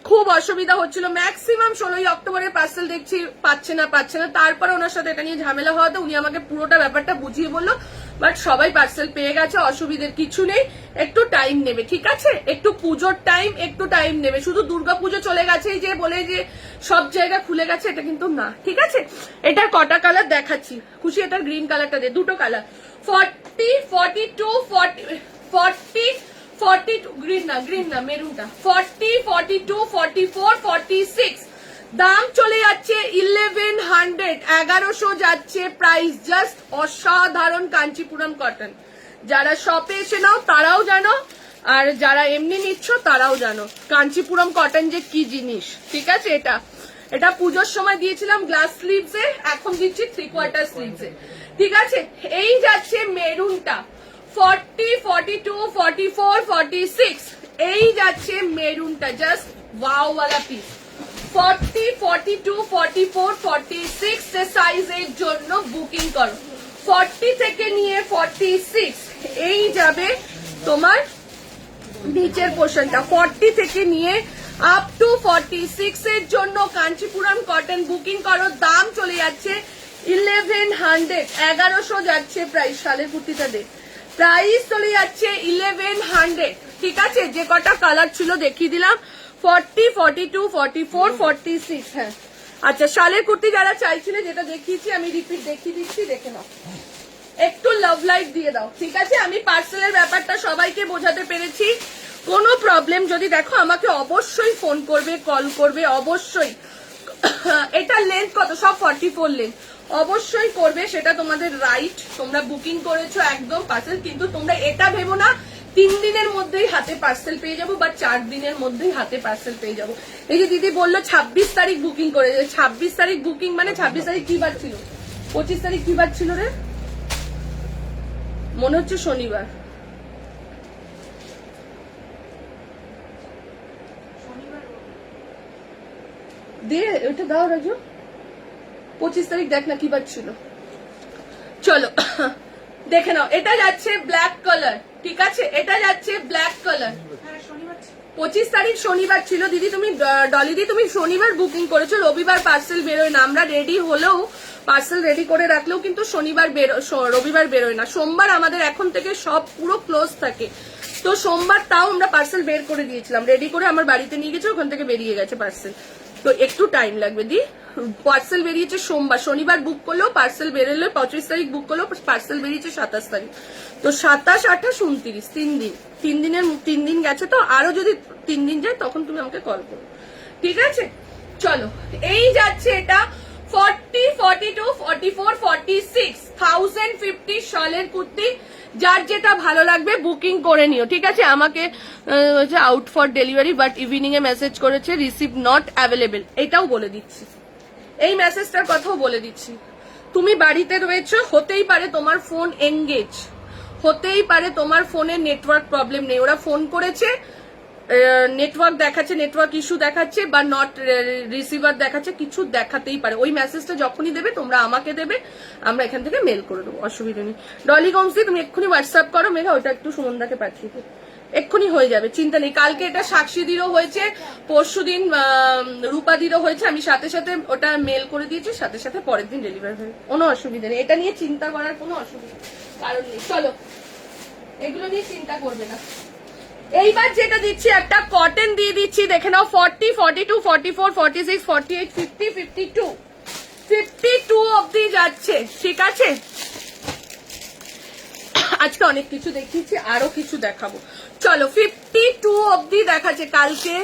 খুব অসুবিধা হচ্ছিল, ম্যাক্সিমাম 16ই অক্টোবরের পার্সেল দেখছি পাচ্ছে না। তারপরে ওনার সাথে এটা নিয়ে ঝামেলা হওয়াতে উনি আমাকে পুরোটা ব্যাপারটা বুঝিয়ে বললো, বাট সবাই পার্সেল পেয়ে গেছে, অসুবিধার কিছু নেই, একটু টাইম নেবে, ঠিক আছে? একটু পুজোর টাইম, একটু টাইম নেবে। শুধু দুর্গাপুজো চলে গেছে যে বলে যে সব জায়গা খুলে গেছে, এটা কিন্তু না, ঠিক আছে? এটার কটা কালার দেখাচ্ছি, খুশি এটার গ্রিন কালারটা দে, দুটো কালার, 40, 42, 42 গ্রিন না মেরুনটা, 40, 42, 44, 46 দাম চলে যাচ্ছে 1100, 1100 যাচ্ছে প্রাইস। জাস্ট অসাধারণ কাঞ্চিপুরম কটন। যারা শপে এসে নাও তারাও জানো, আর যারা এমনি নিচ্ছ তারাও জানো কাঞ্চিপুরম কটন যে কি জিনিস, ঠিক আছে? এটা পুজোর সময় দিয়েছিলাম গ্লাস স্লিভসে, এখন দিচ্ছি 3/4 স্লিভসে, ঠিক আছে? এই যাচ্ছে মেরুনটা 40, 42, 44, 46 এই যাচ্ছে মেরুনটা, জাস্ট ওয়াও ওয়ালা পিস। 40, 42, 44, 46 সাইজের জন্য বুকিং করো। 40 থেকে নিয়ে 46 এই যাবে তোমার নিচের পোর্শনটা, 40 থেকে নিয়ে আপ টু 46 এর জন্য কাঞ্চিপুরম কটন বুকিং করো, দাম চলে যাচ্ছে 1100, 1100 যাচ্ছে প্রাইস। শালের কুর্তিটা দেখ, প্রাইস চলে যাচ্ছে 1100, ঠিক আছে। যে কটা কালার ছিল দেখিয়ে দিলাম, 40, 42, 44, 46, হ্যাঁ। আচ্ছা, শালের কুর্তি যারা চাইছিলে, যেটা দেখিয়েছি আমি রিপিট দেখিয়ে দিচ্ছি, দেখে নাও। একটু লাভ লাইট দিয়ে দাও, ঠিক আছে। আমি পার্সেলের ব্যাপারটা সবাইকে বোঝাতে পেরেছি। কোনো প্রবলেম যদি দেখো আমাকে অবশ্যই ফোন করবে, কল করবে, অবশ্যই। এটা লেন্থ কত, সব 44 লেন্থ, অবশ্যই করবে, সেটা তোমাদের রাইট। তোমরা বুকিং করেছো একদম পার্সেল, কিন্তু তোমরা এটা ভেবো না 3 দিনের মধ্যেই হাতে পার্সেল পেয়ে যাবো বা 4 দিনের মধ্যেই হাতে পার্সেল পেয়ে যাবো। এই যে দিদি বললো 26 তারিখ বুকিং করে, 26 তারিখ বুকিং মানে 26 তারিখ কি বার ছিল, 25 তারিখ কি বার ছিল রে, মনে হচ্ছে শনিবার। দিয়ে ওটা দাও রাজু, 25 তারিখ দেখ না কি বার ছিল। চলো দেখে নাও, এটা যাচ্ছে ব্ল্যাক কালার, ঠিক আছে, এটা যাচ্ছে ব্ল্যাক কালার। 25 তারিখ শনিবার ছিল দিদি, তুমি ডলি দি তুমি শনিবার বুকিং করেছো, রবিবার পার্সেল বেরোয় না। আমরা রেডি হলেও, পার্সেল রেডি করে রাখলেও কিন্তু শনিবার রবিবার বেরোয় না। সোমবার আমাদের এখন থেকে সব পুরো ক্লোজ থাকে, তো সোমবার তাও আমরা পার্সেল বের করে দিয়েছিলাম, রেডি করে আমার বাড়িতে নিয়ে গেছে, ওখান থেকে বেরিয়ে গেছে পার্সেল, তো একটু টাইম লাগবে দি। পার্সেল বেরিয়েছে সোমবার, শনিবার বুক করলেও পার্সেল বেরোলো, 25 তারিখ বুক করলেও পার্সেল বেরিয়েছে 27 তারিখ, তো 27, 28, 29, 3 দিন গেছে। তো আরো যদি 3 দিন যায় তখন তুমি আমাকে কল করো, ঠিক আছে। চলো, এই যাচ্ছে এটা 40, 42, 44, 46, 1050 শলের কুর্তি। যার যেটা ভালো লাগবে বুকিং করে নিও, ঠিক আছে। আমাকে out for delivery, but evening A message করেছে রিসিভ নট অ্যাভেলেবেল, এটাও বলে দিচ্ছি, এই মেসেজটার কথাও বলে দিচ্ছি। তুমি বাড়িতে রয়েছো, হতেই পারে তোমার ফোন এঙ্গেজ, হতেই পারে তোমার ফোনে নেটওয়ার্ক প্রবলেম নেই, ওরা ফোন করেছে নেটওয়ার্ক দেখাচ্ছে, নেটওয়ার্ক ইস্যু দেখাচ্ছে বা নট রিসিভার দেখাচ্ছে, কিছু দেখাতেই পারে। ওই মেসেজটা যখনই দেবে তোমরা আমাকে দেবে, আমরা এখান থেকে মেল করে দেবো, অসুবিধা নেই। ডলি গমসি তুমি এক্ষুনি হোয়াটসঅ্যাপ করো, মেঘা ওটা একটু সুমনদাকে পাঠিয়ে দেবে, এক্ষুনি হয়ে যাবে, চিন্তা নেই। কালকে এটা সাক্ষীদিরও হয়েছে, পরশুদিন রূপাদিরও হয়েছে, আমি সাথে সাথে ওটা মেল করে দিয়েছি, সাথে সাথে পরের দিন ডেলিভারি হবে, কোনো অসুবিধা নেই, এটা নিয়ে চিন্তা করার কোনো অসুবিধা কারণ নেই। চলো, এগুলো নিয়ে চিন্তা করবে না। এইবার যেটা দিচ্ছি একটা কটন দিয়ে দিচ্ছি, দেখে নাও, 40, 42, 44, 46, 48, 50, 52, 52 অব্দি যাচ্ছে, ঠিক আছে। আজকে অনেক কিছু দেখিয়েছি, আরো কিছু দেখাবো। চলো, 52 অব্দি দেখাচ্ছে। কালকে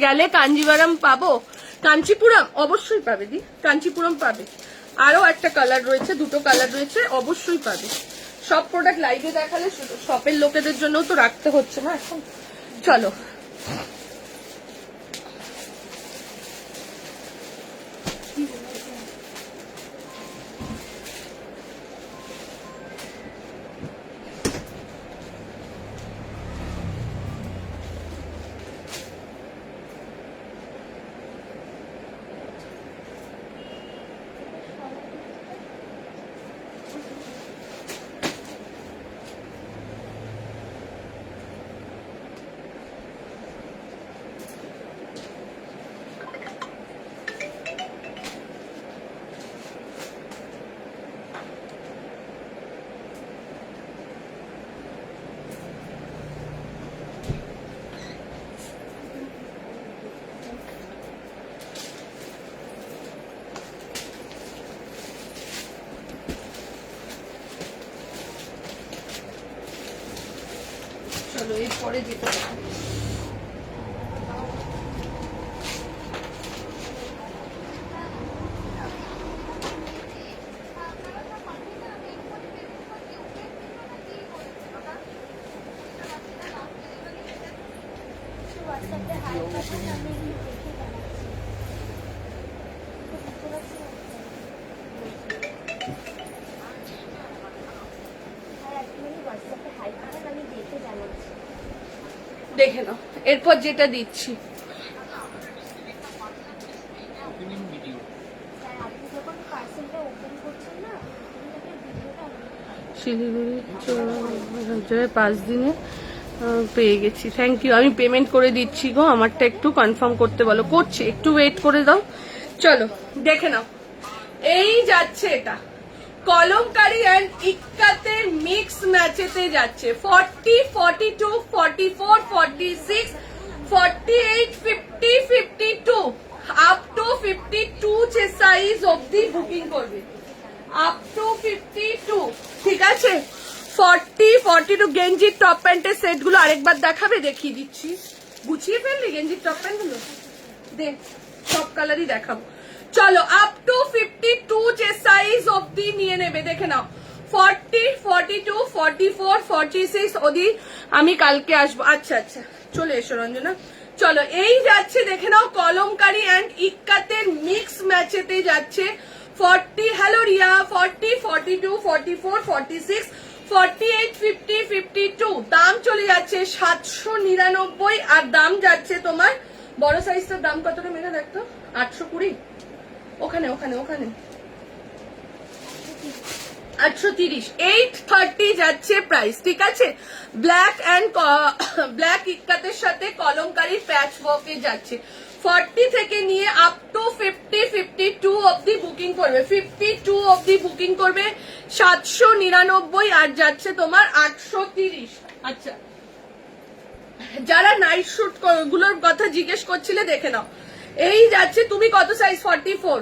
গেলে কাঞ্জিভারাম পাবো, কাঞ্চিপুরম অবশ্যই পাবে দি, কাঞ্চিপুরম পাবে। আরো একটা কালার রয়েছে, দুটো কালার রয়েছে, অবশ্যই পাবে। সব প্রোডাক্ট লাইভে দেখালে শপের লোকেদের জন্য তো রাখতে হচ্ছে না এখন। চলো, চলো এরপরে যেটা দেখে নাও, এরপর যেটা দিচ্ছি শিলিগুড়ি 5 দিনে পেয়ে গেছি, থ্যাংক ইউ। আমি পেমেন্ট করে দিচ্ছি গো, আমারটা একটু কনফার্ম করতে বলো। করছি, একটু ওয়েট করে দাও। চলো দেখে নাও, এই যাচ্ছে এটা কলমকারী অ্যান্ড ইক্কাতের মিক্স ম্যাচেতে যাচ্ছে 40, 42, 44, 46, 48, 50, 52 আপ টু 52 যে সাইজ অবধি বুকিং করবে, আপ টু 52। ঠিক আছে, 40, 42 গেঞ্জির টপ প্যান্টের সেট গুলো আরেকবার দেখাবে? দেখিয়ে দিচ্ছি। গুছিয়ে ফেললি গেঞ্জির টপ প্যান্ট গুলো? দেখ, সব কালারই দেখাবো। চলো, আপ টু 52 যে সাইজ অবধি নিয়ে নেবে, দেখে নাও। 40, 42, 44, 46 অবধি আমি কালকে আসবো। আচ্ছা আচ্ছা, চলে এসো রঞ্জনা। চলো, এই যাচ্ছে দেখে নাও কলমকারী অ্যান্ড ইক্কাতের মিক্স ম্যাচেতে যাচ্ছে 40, হ্যালো রিয়া, 40, 42, 44, 46, 48, 50, 52 দাম চলে যাচ্ছে 799। আর দাম যাচ্ছে তোমার বড় সাইজটার দাম কতটা মেঘা দেখতো? 820। ওখানে ওখানে ওখানে 830, 830 যাচ্ছে প্রাইস। ঠিক আছে, ব্ল্যাক অ্যান্ড ব্ল্যাক ইক্কাতের সাথে কলমকারী প্যাচ ওয়ার্কে যাচ্ছে 40 থেকে নিয়ে আপ টু 50, 52 অবধি বুকিং করবে, 52 অবধি বুকিং করবে 799। আর যাচ্ছে তোমার 830। আচ্ছা, যারা নাইট শুট গুলোর কথা জিজ্ঞেস করছিলে দেখে নাও, এই যাচ্ছে। তুমি কত সাইজ? 44।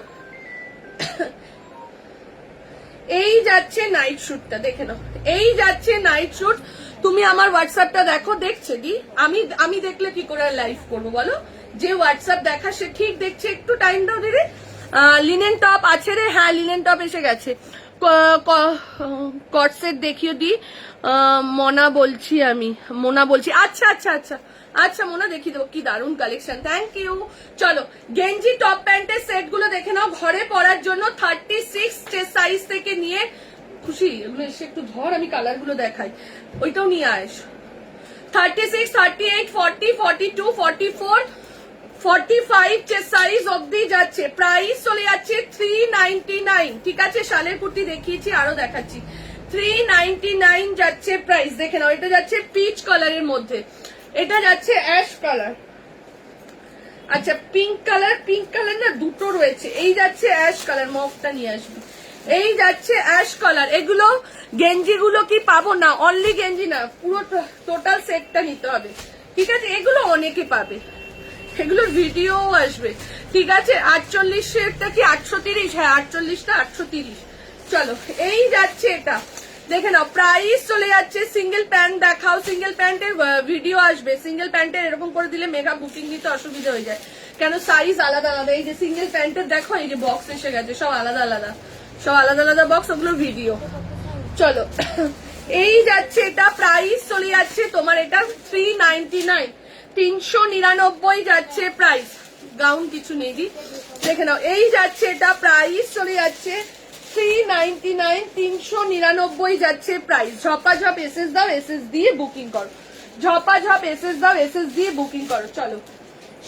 এই যাচ্ছে নাইট শুটটা, দেখে নাও। এই যাচ্ছে নাইট শুট। তুমি আমার হোয়াটসঅ্যাপটা দেখো, দেখছে কি? আমি দেখলে কি করে লাইভ করবো বলো? যে হোয়াটসঅ্যাপ দেখা সে ঠিক দেখছে। একটু টাইম দাও দিদি। লিনেন টপ আছে রে, হ্যাঁ লিনেন টপ এসে গেছে। কটসেট দেখিয়ে দি। মোনা বলছি, আমি মোনা বলছি। আচ্ছা আচ্ছা আচ্ছা আচ্ছা মোনা, দেখিয়ে দেবো। কি দারুণ কালেকশন, থ্যাংক ইউ। চলো, গেঞ্জি টপ প্যান্টের সেট গুলো দেখে নাও ঘরে পরার জন্য 36 সাইজ থেকে নিয়ে। খুশি, এগুলো এসে একটু ধর, আমি কালার গুলো দেখাই। ওইটাও নিয়ে আস। 36, 38, 40, 42, 44, 45 যে সাইজ অবধি যাচ্ছে। প্রাইস চলে যাচ্ছে 399। ঠিক আছে, শালের কুর্তি দেখিয়েছি, আরো দেখাচ্ছি। 399 যাচ্ছে প্রাইস, দেখে নাও। এটা যাচ্ছে পিচ কালারের মধ্যে, এটা যাচ্ছে অ্যাশ কালার। আচ্ছা, পিঙ্ক কালার না দুটো রয়েছে। এই যাচ্ছে অ্যাশ কালার, মগটা নিয়ে আসবি। এই যাচ্ছে অ্যাশ কালার। এগুলো গেঞ্জি গুলো কি পাবো না, অনলি গেঞ্জি না, পুরো টোটাল সেটটা নিতে হবে। ঠিক আছে, এগুলো অনেকে পাবে, এগুলোর ভিডিও আসবে। ঠিক আছে, 48টা কি 830? হ্যাঁ 48টা 830। চলো, এই যাচ্ছে এটা, দেখে নাও। প্রাইস চলে যাচ্ছে, সিঙ্গেল প্যান্ট দেখাও। সিঙ্গেল প্যান্টের ভিডিও আসবে। সিঙ্গেল প্যান্টের এরকম করে দিলে মেগা বুকিং দিতে অসুবিধা হয়ে যায়, কেন সাইজ আলাদা আলাদা। এই যে সিঙ্গেল প্যান্টের দেখো, এই যে বক্স এসে গেছে, সব আলাদা আলাদা, সব আলাদা আলাদা বক্স, ওগুলো ভিডিও। চলো, এই যাচ্ছে এটা, প্রাইস চলে যাচ্ছে তোমার এটা 399, 399 যাচ্ছে প্রাইস। গাউন কিছু নেই দি, দেখে নাও। এই যাচ্ছে এটা, প্রাইস চলে যাচ্ছে 399, 399 যাচ্ছে প্রাইস। ঝপাঝপ এসএস দাও, এসএস দিয়ে বুকিং করো। ঝপাঝপ এসএস দাও, এসএস দিয়ে বুকিং করো। চলো,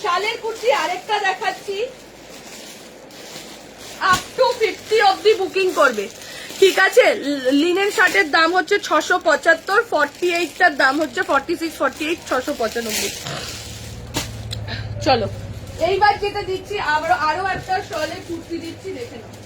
শালের কুর্তি আরেকটা দেখাচ্ছি, আপ টু 50 অবধি বুকিং করবে। ঠিক আছে, লিনেন শার্টের দাম হচ্ছে 675, 48টার দাম হচ্ছে 46, 48, 695। চলো, এইবার যেটা দিচ্ছি, আরো একটা শালের কুর্তি দিচ্ছি, দেখে নাও।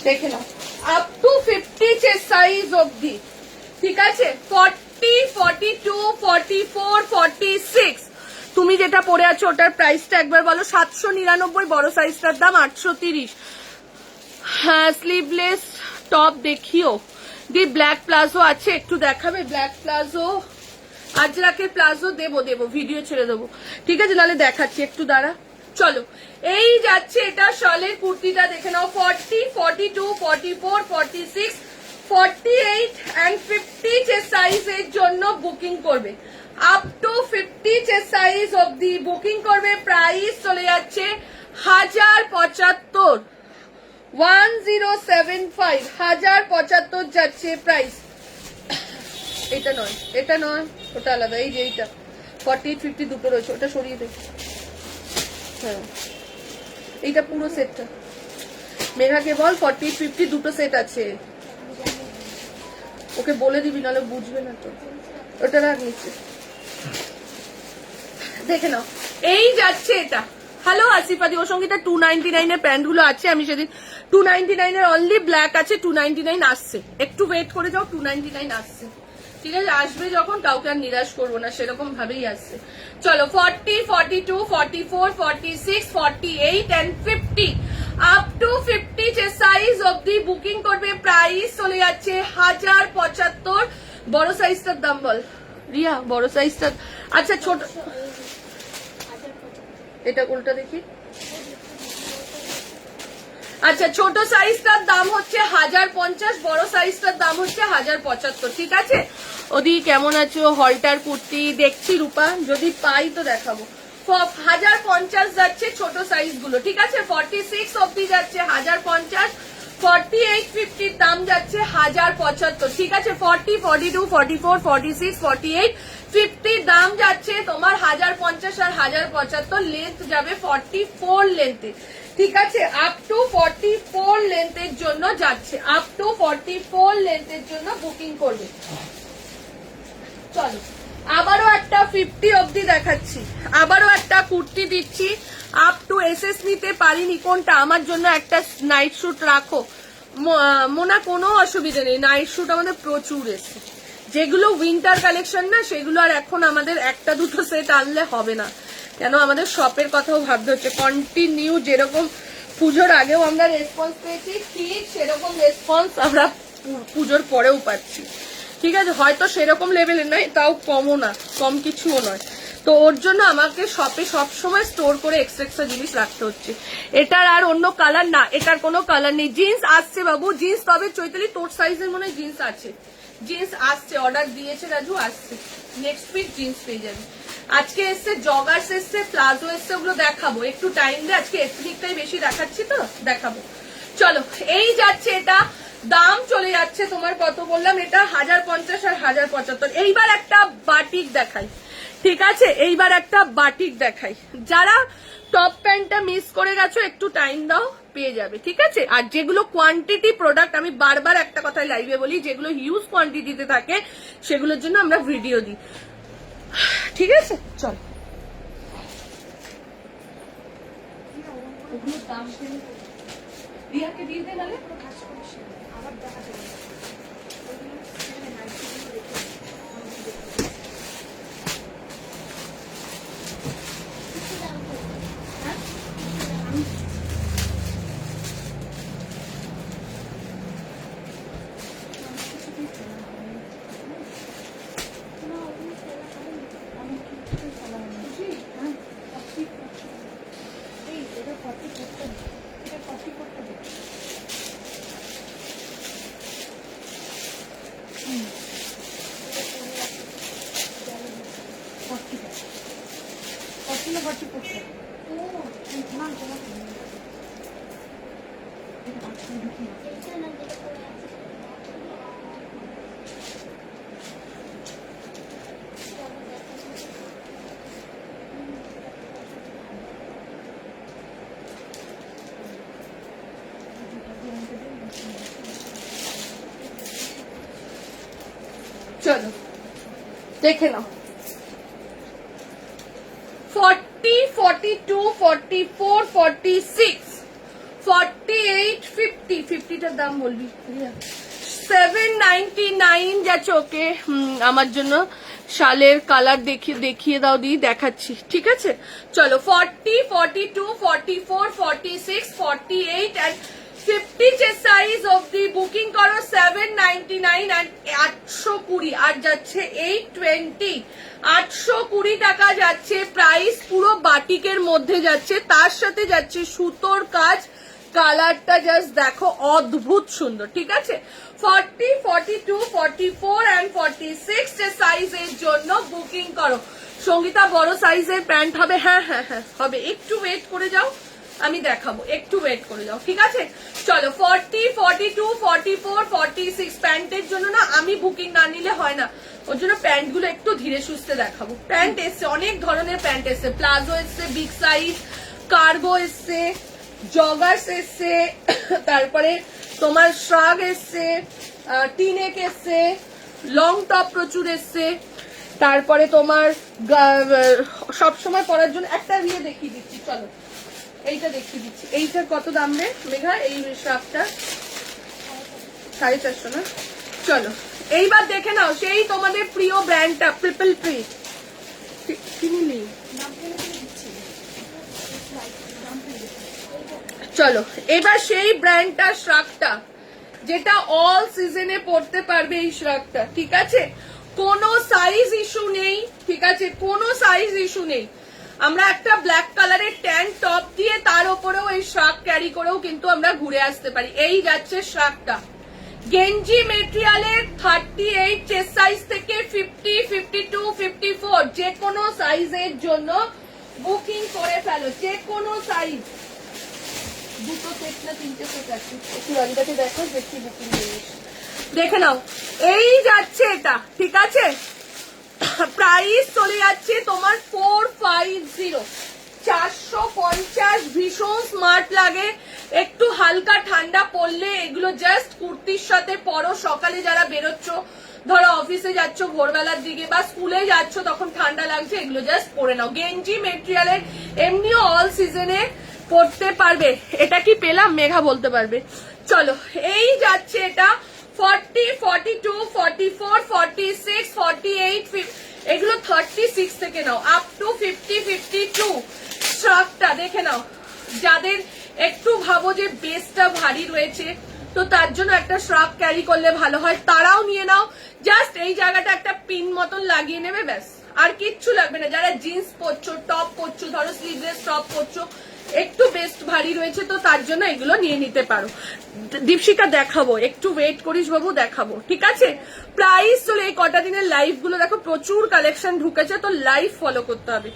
দেখে নাও, আপ টু 50 চেস্ট সাইজ অবধি। ঠিক আছে, 40, 42, 44, 46। তুমি যেটা পরে আছো ওটার প্রাইসটা একবার বলো। 799, বড় সাইজটার দাম 830। হ্যাঁ, স্লিভলেস টপ দেখিও দি। ব্ল্যাক প্লাজো আছে, একটু দেখাবে? ব্ল্যাক প্লাজো, আজরাকের প্লাজো দেবো, ভিডিও ছেড়ে দেবো। ঠিক আছে, নাহলে দেখাচ্ছি, একটু দাঁড়া। চলো, এই যাচ্ছে এটা শালের কুর্তিটা, দেখে নাও। 40, 42, 44, 46, 48 and 50 চেস্ট সাইজের জন্য বুকিং করবে, আপ টু 50 চেস্ট সাইজ অবধি বুকিং করবে। প্রাইস চলে যাচ্ছে 1075, 1075, 1075 যাচ্ছে প্রাইস। এটা নয়, এটা নয়, ওটা আলাদা। এই যে এইটা 48 50 দুটো রয়েছে, ওটা সরিয়ে দে। হ্যাঁ, এইটা পুরো সেটটা। মেঘাকে বল 48 50 দুটো সেট আছে, ওকে বলে দিবি, নাহলে বুঝবে না তো। ওটা রাখ নিচে, দেখে নাও। এই যাচ্ছে এটা। হ্যালো আসিফাদি, ওর সঙ্গে 299 এর প্যান্ট গুলো আছে। আমি সেদিন 299 এর অনলি ব্ল্যাক আছে, 299 আসছে। একটু ওয়েট করে যাও, 299 আসছে। ঠিক আছে, আসবে যখন কাউকে আর নিরাশ করবো না, সেরকম ভাবেই আসছে। চলো 40, 42, 44, 46, 48 and 50 আপ টু 50 যে সাইজ অবধি বুকিং করবে। প্রাইস চলে যাচ্ছে 1075। বড় সাইজটার দাম বল রিয়া, বড় সাইজটা। আচ্ছা ছোট, এটা উল্টা দেখি। আচ্ছা, ছোট সাইজটার দাম হচ্ছে 1050, বড় সাইজটার দাম হচ্ছে 1075। ঠিক আছে, ওদি কেমন আছো? হলটার কুর্তি দেখছি রূপা, যদি পাই তো দেখাবো। 1050 যাচ্ছে ছোট সাইজ গুলো। ঠিক আছে, 46 অব্দি যাচ্ছে 1050, 48 50 দাম যাচ্ছে 1075। ঠিক আছে, 40, 42, 44, 46, 48, 50 দাম যাচ্ছে তোমার 1050 আর 1075। লেন্থ যাবে 44 লেন্থে। ঠিক আছে, আপ টু 44 লেন্থের জন্য যাচ্ছে, আপ টু 44 লেন্থের জন্য বুকিং করবে। চলো আবারও একটা 50 অবধি দেখাচ্ছি, আবারও একটা কুর্তি দিচ্ছি। আপ টু এসএস নিতে পারিনি, কোনটা? আমার জন্য একটা নাইট শুট রাখো মোনা, কোনো অসুবিধা নেই। নাইট শুট আমাদের প্রচুর এসছে, যেগুলো উইন্টার কালেকশন না, সেগুলো আর এখন আমাদের একটা দুটো সেট আনলে হবে না, কেন আমাদের শপের কথাও ভাবতে হচ্ছে। কন্টিনিউ যেরকম পুজোর আগেও আমরা রেসপন্স পেয়েছি, ঠিক সেরকম রেসপন্স আমরা পুজোর পরেও পাচ্ছি। ঠিক আছে, হয়তো সেরকম লেভেলের নয়, তাও কমও না, কম কিছুও নয়। তো ওর জন্য আমাকে শপে সবসময় স্টোর করে এক্সট্রা জিনিস রাখতে হচ্ছে। এটার আর অন্য কালার না, এটার কোনো কালার নেই। জিন্স আসছে বাবু, জিন্স। তবে চৈতালি তোর সাইজের মনে হয় জিন্স আছে, জিন্স আসছে, অর্ডার দিয়েছে রাজু, আসছে। নেক্সট উইক জিন্স পেয়ে যাবে। আজকে এসছে জগার্স, এসছে প্লাজো এসছে, ওগুলো দেখাবো, একটু টাইম দে। আজকে এথনিকটাই বেশি দেখাচ্ছি তো, দেখাবো। চলো এই যাচ্ছে, এটা দাম চলে যাচ্ছে তোমার কত বললাম, এটা 1050 আর 1075। এইবার একটা বাটিক দেখাই। ঠিক আছে, এইবার একটা বাটিক দেখাই। যারা টপ প্যান্টটা মিস করে গেছো, একটু টাইম দাও, পেয়ে যাবে। ঠিক আছে, আর যেগুলো কোয়ান্টিটি প্রোডাক্ট, আমি বারবার একটা কথাই লাইভে বলি, যেগুলো হিউজ কোয়ান্টিটিতে থাকে সেগুলোর জন্য আমরা ভিডিও দিই। ঠিক আছে, চল। রিয়াকে দিয়ে দে, নালে আবার দেখা যাবে। চলো দেখে নাও। 40, 42, 44, 46, 48, 50, 50টার দাম বলবি 799 যাচ্ছে। ওকে, আমার জন্য শালের কালার দেখিয়ে দাও, দি দেখাচ্ছি। ঠিক আছে, চলো 40, 42, 44, 46, 48 and 50 যে সাইজ অবধি বুকিং করো। 799 and 820 আর যাচ্ছে 820, 820 টাকা যাচ্ছে প্রাইস। পুরো বাটিকের মধ্যে যাচ্ছে, তার সাথে যাচ্ছে সুতোর কাজ, কালারটা জাস্ট দেখো, অদ্ভুত সুন্দর। ঠিক আছে, 40, 42, 44 and 46 যে সাইজের জন্য বুকিং করো। সঙ্গীতা বড় সাইজের প্যান্ট হবে? হ্যাঁ হ্যাঁ হ্যাঁ হবে, একটু ওয়েট করে যাও, আমি দেখাবো, একটু ওয়েট করে যাও। ঠিক আছে, চলো 40, 42, 44, 46 প্যান্টের জন্য না আমি বুকিং না নিলে হয় না, ওর জন্য প্যান্ট গুলো একটু ধীরে সুস্থে দেখাবো। প্যান্ট এসছে, অনেক ধরনের প্যান্ট এসছে, প্লাজো এসছে, বিগ সাইজ, কার্গো এসছে, জগার্স এসছে, তারপরে তোমার শ্রাগ এসছে, টিনেক এসছে, লং টপ প্রচুর এসছে, তারপরে তোমার সবসময় পরার জন্য একটা ইয়ে দেখিয়ে দিচ্ছি, চলো এইটা দেখিয়ে দিচ্ছি। এইটার কত দাম রে মেঘা? এই শ্রাগটা 450 না? চলো এইবার দেখে নাও সেই তোমাদের প্রিয় ব্র্যান্ডটা ট্রিপল প্রি। কিনিনি? চলো এবার সেই ব্র্যান্ডটা শ্রাগটা, যেটা অল সিজনে পড়তে পারবে এই শ্রাগটা। ঠিক আছে, কোনো সাইজ ইস্যু নেই। ঠিক আছে, কোনো সাইজ ইস্যু নেই। আমরা একটা ব্ল্যাক কালারের ট্যান টপ দিয়ে তার উপরেও এই শ্রাগ ক্যারি করেও কিন্তু আমরা ঘুরে আসতে পারি। এই যাচ্ছে শ্রাগটা, গেঞ্জি মেটেরিয়ালের 38 চেস্ট সাইজ থেকে 50, 52, 54 যে কোনো সাইজের জন্য বুকিং করে ফেলো, যে কোনো সাইজ। দুটো সেট না তিনটে সেট আছে, একটু আন্দাজে দেখো দেখি বুকিং জিনিস দেখে নাও। এই যাচ্ছে এটা। ঠিক আছে, প্রাইস চলে যাচ্ছে তোমার 450, 450। ভীষণ স্মার্ট লাগে, একটু হালকা ঠান্ডা পড়লে এগুলো জাস্ট কুর্তির সাথে পরো। সকালে যারা বেরোচ্ছ, ধরো অফিসে যাচ্ছ ভোরবেলার দিকে বা স্কুলে যাচ্ছ, তখন ঠান্ডা লাগছে, এগুলো জাস্ট পরে নাও। গেঞ্জি মেটেরিয়ালের, এমনিও অল সিজনে পড়তে পারবে। এটা কি পেলাম মেঘা বলতে পারবে। চলো এই যাচ্ছে এটা 40, 42, 44, 46, 48, 50, এগুলো 36 থেকে নাও আপ টু 50, 52। শ্রাগটা দেখে নাও, যাদের একটু ভাবো যে বেসটা ভারী রয়েছে, তো তার জন্য একটা শ্রাগ ক্যারি করলে ভালো হয়, তারাও নিয়ে নাও। জাস্ট এই জায়গাটা একটা পিন মতন লাগিয়ে নেবে, ব্যাস, আর কিচ্ছু লাগবে না। যারা জিন্স পরছো, টপ পরছো, ধরো স্লিভলেস টপ পরছো, একটু বেস্ট ভারী রয়েছে, তো তার জন্য এগুলো নিয়ে নিতে পারো। দীপশিকা দেখাবো, একটু ওয়েট করিস বাবু, দেখাবো। ঠিক আছে, প্রাইস চলে এই কটা দিনের লাইভ গুলো দেখো, প্রচুর কালেকশন ঢুকেছে, তো লাইভ ফলো করতে হবে।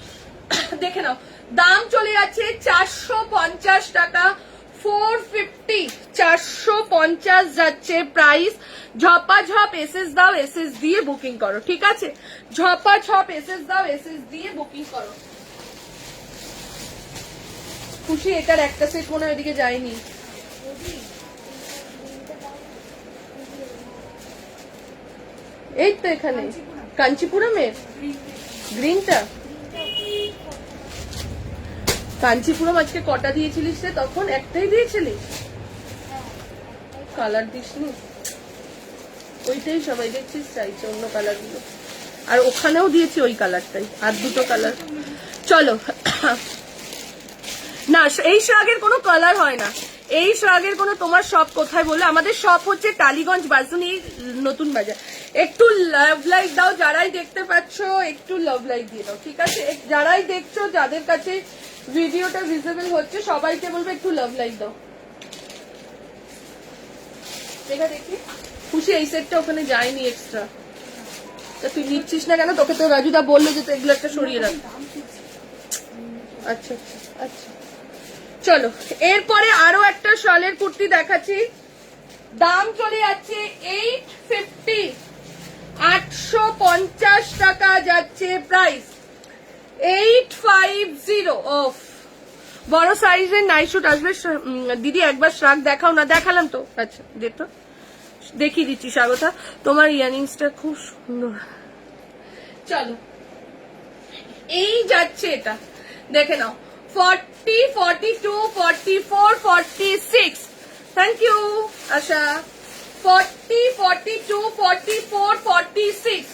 দেখে নাও, দাম চলে যাচ্ছে 450 টাকা, 450, 450 যাচ্ছে প্রাইস। ঝপাঝপ এসএস দাও, এসএস দিয়ে বুকিং করো। ঠিক আছে, ঝপাঝপ এসএস দাও, এসএস দিয়ে বুকিং করো। খুশি এটার একটা সেট মনে হয় ওইদিকে যায়নি। এই তো এখানে কাঞ্চিপুরমের গ্রিনটা। কাঞ্চিপুরম আজকে কটা দিয়েছিলিস রে? তখন একটাই দিয়েছিলি, কালার দিসনি। ওইটাই সবাই দেখছিস চাইছে, অন্য কালার গুলো। আর ওখানেও দিয়েছি ওই কালারটাই, আর দুটো কালার। চলো না, এই শ্রাগের কোনো কালার হয় না, এই শ্রাগের কোনো। তোমার শপ কোথায় বলে? আমাদের শপ হচ্ছে টালিগঞ্জ বাসুনি নতুন বাজার। একটু লাভ লাইক দাও, যারাই দেখতে পাচ্ছ একটু লাভ লাইক দিয়ে দাও। ঠিক আছে, যারাই দেখছো, যাদের কাছে ভিডিওটা ভিজিবল হচ্ছে, সবাইকে বলবো একটু লাভ লাইক দাও। দেখা দেখি খুশি এই সেটটা ওখানে যায়নি এক্সট্রা, তা তুই নিচ্ছিস না কেন? তোকে তো রাজুদা বললো যে তো এগুলো একটা সরিয়ে রাখ। আচ্ছা আচ্ছা আচ্ছা, চলো এরপরে আরো একটা শলের কুর্তি দেখাচ্ছি। দাম চলে যাচ্ছে 850, 850 টাকা যাচ্ছে প্রাইস, 850। অফ বড় সাইজের নাইট শুট আসবে। দিদি একবার শ্রাগ দেখাও না। দেখালাম তো, আচ্ছা দে তো, দেখিয়ে দিচ্ছি। স্বাগতা, তোমার ইয়ারিংসটা খুব সুন্দর। চলো এই যাচ্ছে এটা, দেখে নাও, 40, 42, 44, 46। থ্যাংক ইউ আশা। 40, 42, 44, 46।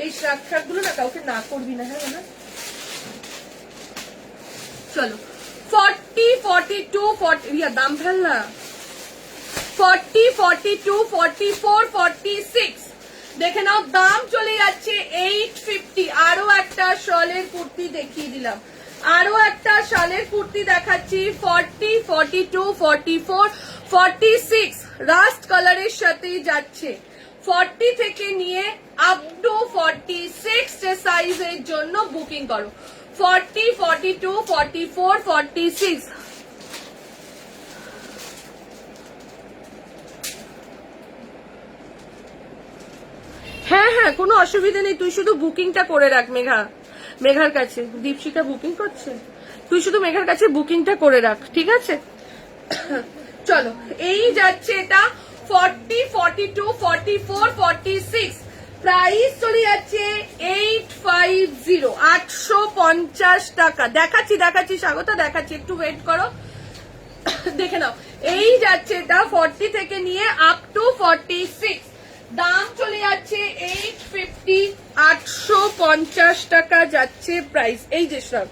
এই শ্রাগ গুলো না কাউকে না করবি না, হ্যাঁ না। চলো 40, 42, 40, দাম ফেল না। 40, 42, 44, 46 দেখে নাও। দাম চলে যাচ্ছে 850। আরো একটা শলের কুর্তি দেখিয়ে দিলাম, আরো একটা শালের কুর্তি দেখাচ্ছি 40, 42, 44, 46 রাস্ট কালারের সাথেই যাচ্ছে। 40 থেকে নিয়ে আপ টু 46 সাইজের জন্য বুকিং করো। 40, 42, 44, 46। হ্যাঁ হ্যাঁ, কোনো অসুবিধা নেই, তুই শুধু বুকিংটা করে রাখ। মেঘার কাছে দীপশিকা বুকিং করছে, তুই শুধু মেঘার কাছে বুকিংটা করে রাখ, ঠিক আছে? চলো, এই যাচ্ছে এটা 40, 42, 44, 46 প্রাইস চলে যাচ্ছে 850, 850 টাকা। দেখাচ্ছি স্বাগতা, দেখাচ্ছি, একটু ওয়েট করো, দেখে নাও। এই যাচ্ছে এটা 40 থেকে নিয়ে আপ টু 46, দাম চলে যাচ্ছে 850, 850 টাকা যাচ্ছে প্রাইস। এই যে সব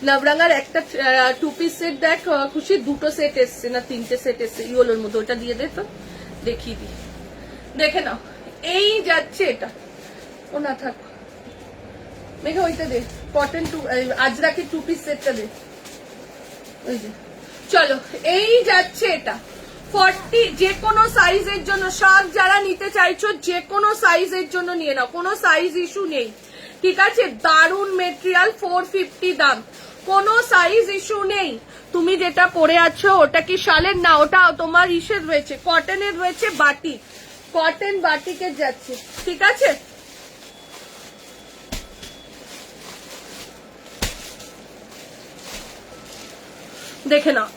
নবরঙ্গার একটা 2 পিস সেট দেখ খুশি, 2টো সেট এসছে না 3টে সেট এসছে ইয়োলোর মধ্যে, ওটা দিয়ে দে তো, দেখিয়ে দি, দেখে নাও। এই যাচ্ছে এটা, ও না থাক মেঘা, ওইটা দে, কটন আজরাকে 2 পিস সেটটা দে, ওই যে। চলো, এই যাচ্ছে এটা 40, যে কোনো সাইজের জন্য, সব যারা নিতে চাইছো যে কোনো সাইজের জন্য নিয়ে নাও, কোনো সাইজ ইস্যু নেই, ঠিক আছে? দারুন মেটেরিয়াল, 450 দাম, কোনো সাইজ ইস্যু নেই। তুমি যেটা পরে আছো ওটা কি শালের? না, ওটা তোমার ইসের রয়েছে, কটনের রয়েছে, বাটিক, কটন বাটিকের যাচ্ছে, ঠিক আছে? দেখে নাও,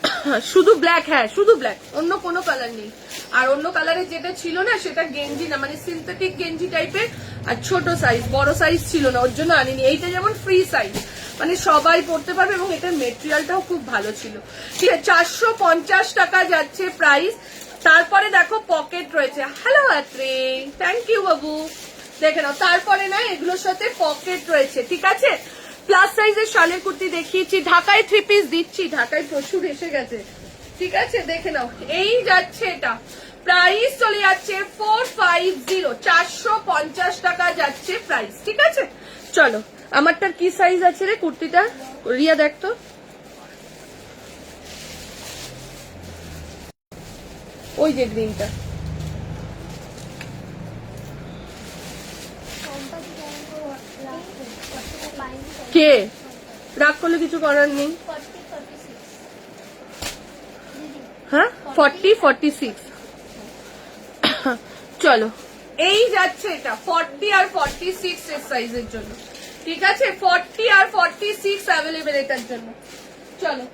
শুধু ব্ল্যাক, হ্যাঁ শুধু ব্ল্যাক, অন্য কোনো কালার নেই। আর অন্য কালারের যেটা ছিল না সেটা গেঞ্জি না, মানে সিনথেটিক গেঞ্জি টাইপের, আর ছোট সাইজ, বড় সাইজ ছিল না, ওর জন্য আনিনি। এইটা যেমন ফ্রি সাইজ, মানে সবাই পড়তে পারবে, এবং এটার মেটেরিয়ালটাও খুব ভালো ছিল। ঠিক আছে, 450 টাকা যাচ্ছে প্রাইস। তারপরে দেখো পকেট রয়েছে, হ্যালো আত্রে, থ্যাংক ইউ বাবু, দেখে নাও। তারপরে না এগুলোর সাথে পকেট রয়েছে, ঠিক আছে? প্লাস সাইজের শালের কুর্তি দেখিয়েছি, ঢাকায় 3 পিস দিচ্ছি, ঢাকায় প্রচুর এসে গেছে, ঠিক আছে? দেখে নাও, এই যাচ্ছে এটা, প্রাইস চলে যাচ্ছে 450, 450 টাকা যাচ্ছে প্রাইস, ঠিক আছে? চলো, আমারটার কি সাইজ আছে রে কুর্তিটা, রিয়া দেখ তো, ওই যে গ্রিনটা, কে রাগ করলে কিছু করার নেই। হ্যাঁ, 40, 46। চলো, এই যাচ্ছে এটা 40 আর 46 এর সাইজের জন্য, ঠিক আছে? 40 আর 46 অ্যাভেলেবেল এটার জন্য। চলো,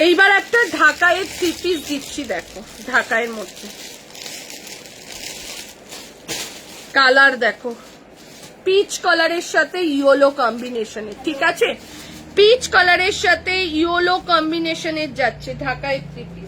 এইবার একটা ঢাকায় 3 পিস দিচ্ছি, দেখো ঢাকায়ের মধ্যে কালার দেখো, পিচ কালারের সাথে ইয়েলো কম্বিনেশনের, ঠিক আছে? পিচ কালারের সাথে ইয়েলো কম্বিনেশনের যাচ্ছে ঢাকায় 3 পিস।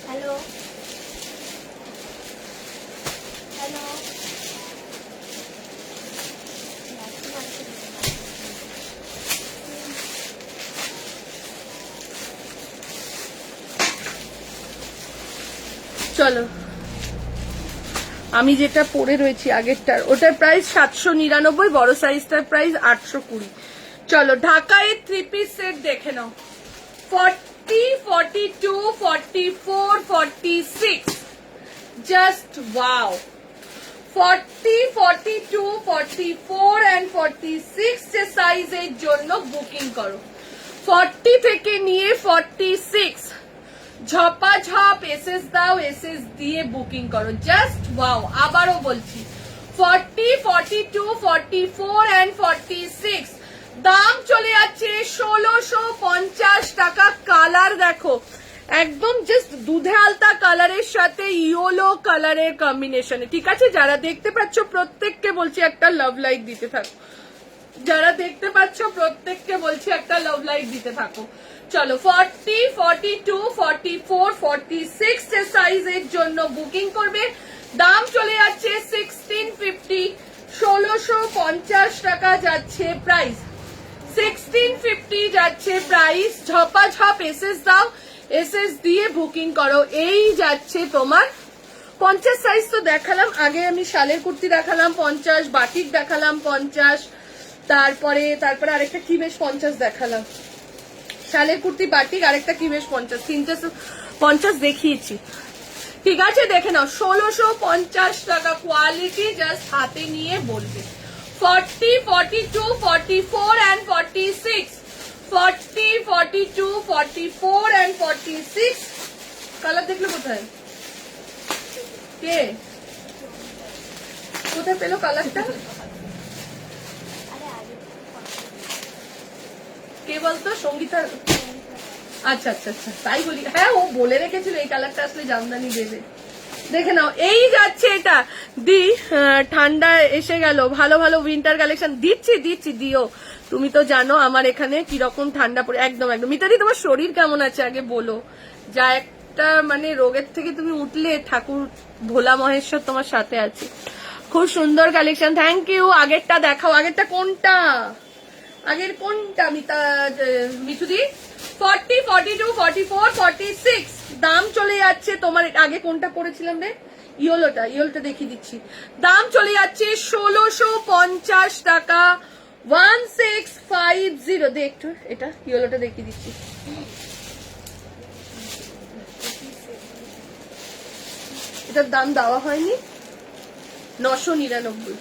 हेलो हेलो চলো, আমি যেটা পরে রয়েছি আগেরটার, ওটার প্রাইস 799, বড় সাইজটার প্রাইস 820। চলো, ঢাকায় 3 পিস সেট দেখে নাও, 40, 42, 44, 46, জাস্ট ওয়াও। 40, 42, 44 and 46 সাইজের জন্য বুকিং করো। 40 থেকে নিয়ে 46 ঝপাঝপ এসএস দাও, এসএস দিয়ে বুকিং করো, জাস্ট ওয়াও। আবারও বলছি, 40, 42, 44 and 46 দাম চলে যাচ্ছে 1650 টাকা। কালার দেখো একদম জাস্ট দুধে আলতা কালারের সাথে ইয়েলো কালারের কম্বিনেশনে, ঠিক আছে? যারা দেখতে পাচ্ছ প্রত্যেককে বলছি একটা লাভ লাইক দিতে থাকো, যারা দেখতে পাচ্ছ প্রত্যেককে বলছি একটা লাভ লাইক দিতে থাকো। চলো 40, 42, 44, 46 এর সাইজের জন্য বুকিং করবে। দাম চলে যাচ্ছে 1650, 1650 টাকা যাচ্ছে প্রাইস, 1650 যাচ্ছে প্রাইস। ঝপাঝপ এসএস দাও, এসএস দিয়ে বুকিং করো। এই যাচ্ছে তোমার 50 সাইজ তো দেখালাম আগে, আমি শালের কুর্তি দেখালাম 50, বাটিক দেখালাম 50, তারপরে আরেকটা কি বেশ 50 দেখালাম, শালের কুর্তি বাটিক, আরেকটা কি বেশ 50, 350 দেখিয়েছি, ঠিক আছে? দেখে নাও 1650 টাকা। কোয়ালিটি জাস্ট হাতে নিয়ে বলবে। 40, 42, 44 and 46, 40, 42, 44 and 46 কালার দেখলে কোথায়, কে কোথায় পেলো কালারটা, কে বলতো? সঙ্গীতা। আচ্ছা আচ্ছা আচ্ছা, তাই বলি। হ্যাঁ, ও বলে রেখেছিল এই কালারটা আসলে জামদানি দেবে। দেখে নাও এই যাচ্ছে এটা। দি ঠান্ডা এসে গেল, ভালো ভালো উইন্টার কালেকশন দিচ্ছি দিও। তুমি তো জানো আমার এখানে কিরকম ঠান্ডা পড়ে। একদম একদম। মিতালি, তোমার শরীর কেমন আছে আগে বলো। যা একটা মানে রোগের থেকে তুমি উঠলে, ঠাকুর ভোলা মহেশ্বর তোমার সাথে আছে। খুব সুন্দর কালেকশন, থ্যাংক ইউ। আগেরটা দেখাও, আগেরটা কোনটা, আগের কোনটা মিঠুদি? 40, 42, 44, 46 দাম চলে যাচ্ছে তোমার। আগে কোনটা করেছিলাম রে? ইয়েলোটা দেখিয়ে দিচ্ছি। দাম চলে যাচ্ছে 1650 টাকা, 1650। দে একটু, এটা ইয়েলোটা দেখিয়ে দিচ্ছি। এটার দাম দেওয়া হয়নি, 999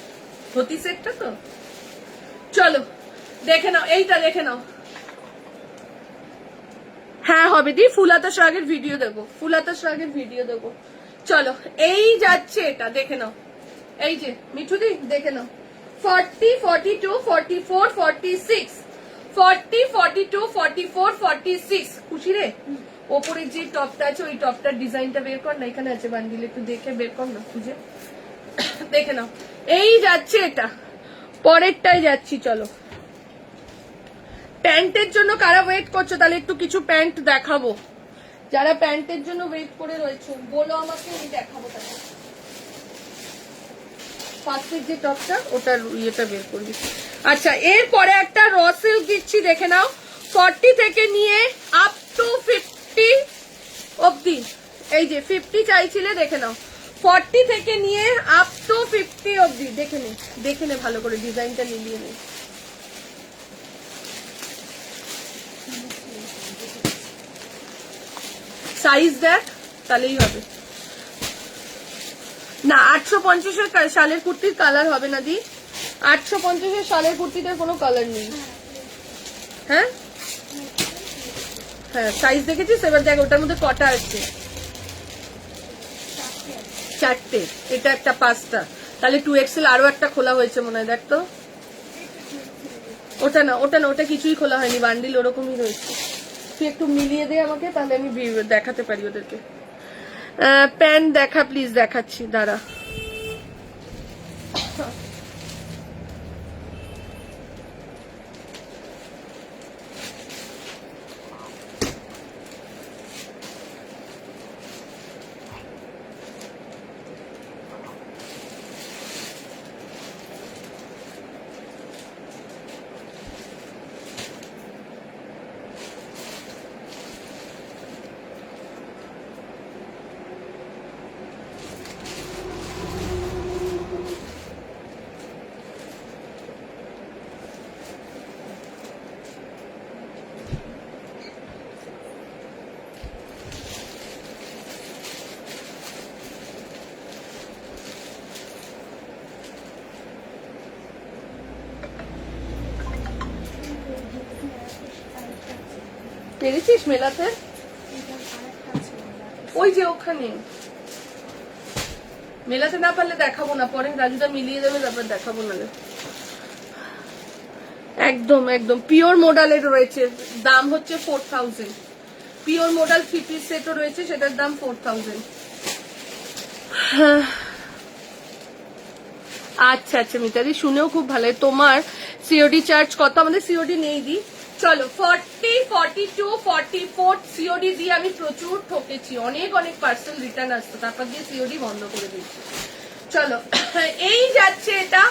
ধুতি সেটটা তো। চলো দেখে নাও, এইটা দেখে নাও। হ্যাঁ হবে দি, ফুলাতা শাকের ভিডিও দেবো, ফুলাতা শাকের ভিডিও দেবো। চলো এই যাচ্ছে এটা, দেখে নাও। এই যে মিঠুদি দেখে নাও, 40, 42, 44, 46, 40, 42, 44, 46। খুশি রে? ওপরে যে টপটা আছে ওই টপটার ডিজাইনটা বের কর না, এখানে আছে বান্ডিল, একটু দেখে বের কর না খুঁজে। দেখে নাও এই যাচ্ছে এটা। পরেরটাই যাচ্ছি, চলো। প্যান্টের জন্য কারা ওয়েট করছো তাহলে একটু কিছু প্যান্ট দেখাবো। যারা প্যান্টের জন্য ওয়েট করে রয়েছে বলো আমাকে, আমি দেখাবো। তাহলে ফার্স্টের যে টপটা ওটার ইয়েটা বের করবি। আচ্ছা, এরপরে একটা র সিল্ক দিচ্ছি, দেখে নাও। 40 থেকে নিয়ে আপ টু 50 অব্দি। এই যে 50 চাইছিলে, দেখে নাও। 40 থেকে নিয়ে আপ টু 50 অব্দি। দেখে নে ভালো করে, ডিজাইনটা মিলিয়ে নে। সাইজ দেখ, তাহলেই হবে। না 850 শালের কুর্তির কালার হবে না দি, 850 শালের কুর্তিটার কোনো কালার নেই। হ্যাঁ হ্যাঁ, সাইজ দেখেছিস? এবার দেখ ওটার মধ্যে কটা আছে, 4টে, এটা একটা 5টা, তাহলে 2XL আরো একটা খোলা হয়েছে মনে হয়, দেখ তো। ওটা না ওটা কিছুই খোলা হয়নি, বান্ডিল ওরকমই রয়েছে। তুই একটু মিলিয়ে দে আমাকে, তাহলে আমি দেখাতে পারি ওদেরকে। প্যান্ট দেখা প্লিজ, দেখাচ্ছি দাঁড়া। পেরেছিস মেলাতে? ওই যে ওখানে মেলাতে না পারলে দেখাবো না, পরে রাজুদা মিলিয়ে দেবে, তারপর দেখাবো না। একদম একদম পিওর মডেলের রয়েছে, দাম হচ্ছে 4000। পিওর মডেল 3 পিস সেটও রয়েছে, সেটার দাম 4000। আচ্ছা আচ্ছা মিতাদি, শুনেও খুব ভালো। তোমার সিওডি চার্জ কত? আমাদের সিওডি নেই দি। চলো 40, 42, 44 সিওডি দিয়ে আমি প্রচুর ঠকেছি, অনেক অনেক পার্সেল রিটার্ন আসতো, তারপর দিয়ে সিওডি বন্ধ করে দিয়েছি। চলো এই যাচ্ছে এটা,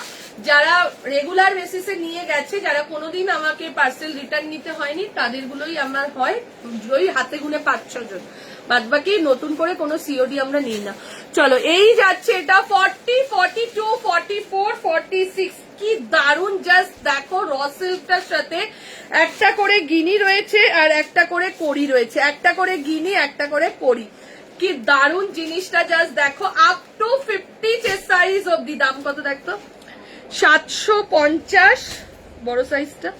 যারা রেগুলার বেসিসে নিয়ে গেছে, যারা কোনোদিন আমাকে পার্সেল রিটার্ন নিতে হয়নি, তাদেরগুলোই আমার হয়, ওই হাতে গুনে 5-6 জন, বাদ বাকি নতুন করে কোনো সিওডি আমরা নিই না। চলো এই যাচ্ছে এটা 40, 42, 44, 46। কি দারুন, জাস্ট দেখো র সিল্কটার সাথে একটা করে গিনি রয়েছে আর একটা করে কড়ি রয়েছে, একটা করে গিনি একটা করে কড়ি। কি দারুন জিনিসটা, জাস্ট দেখো। আপ টু 50 চেস্ট সাইজ অব্দি। দাম কত দেখতো? 750 বড় সাইজটা।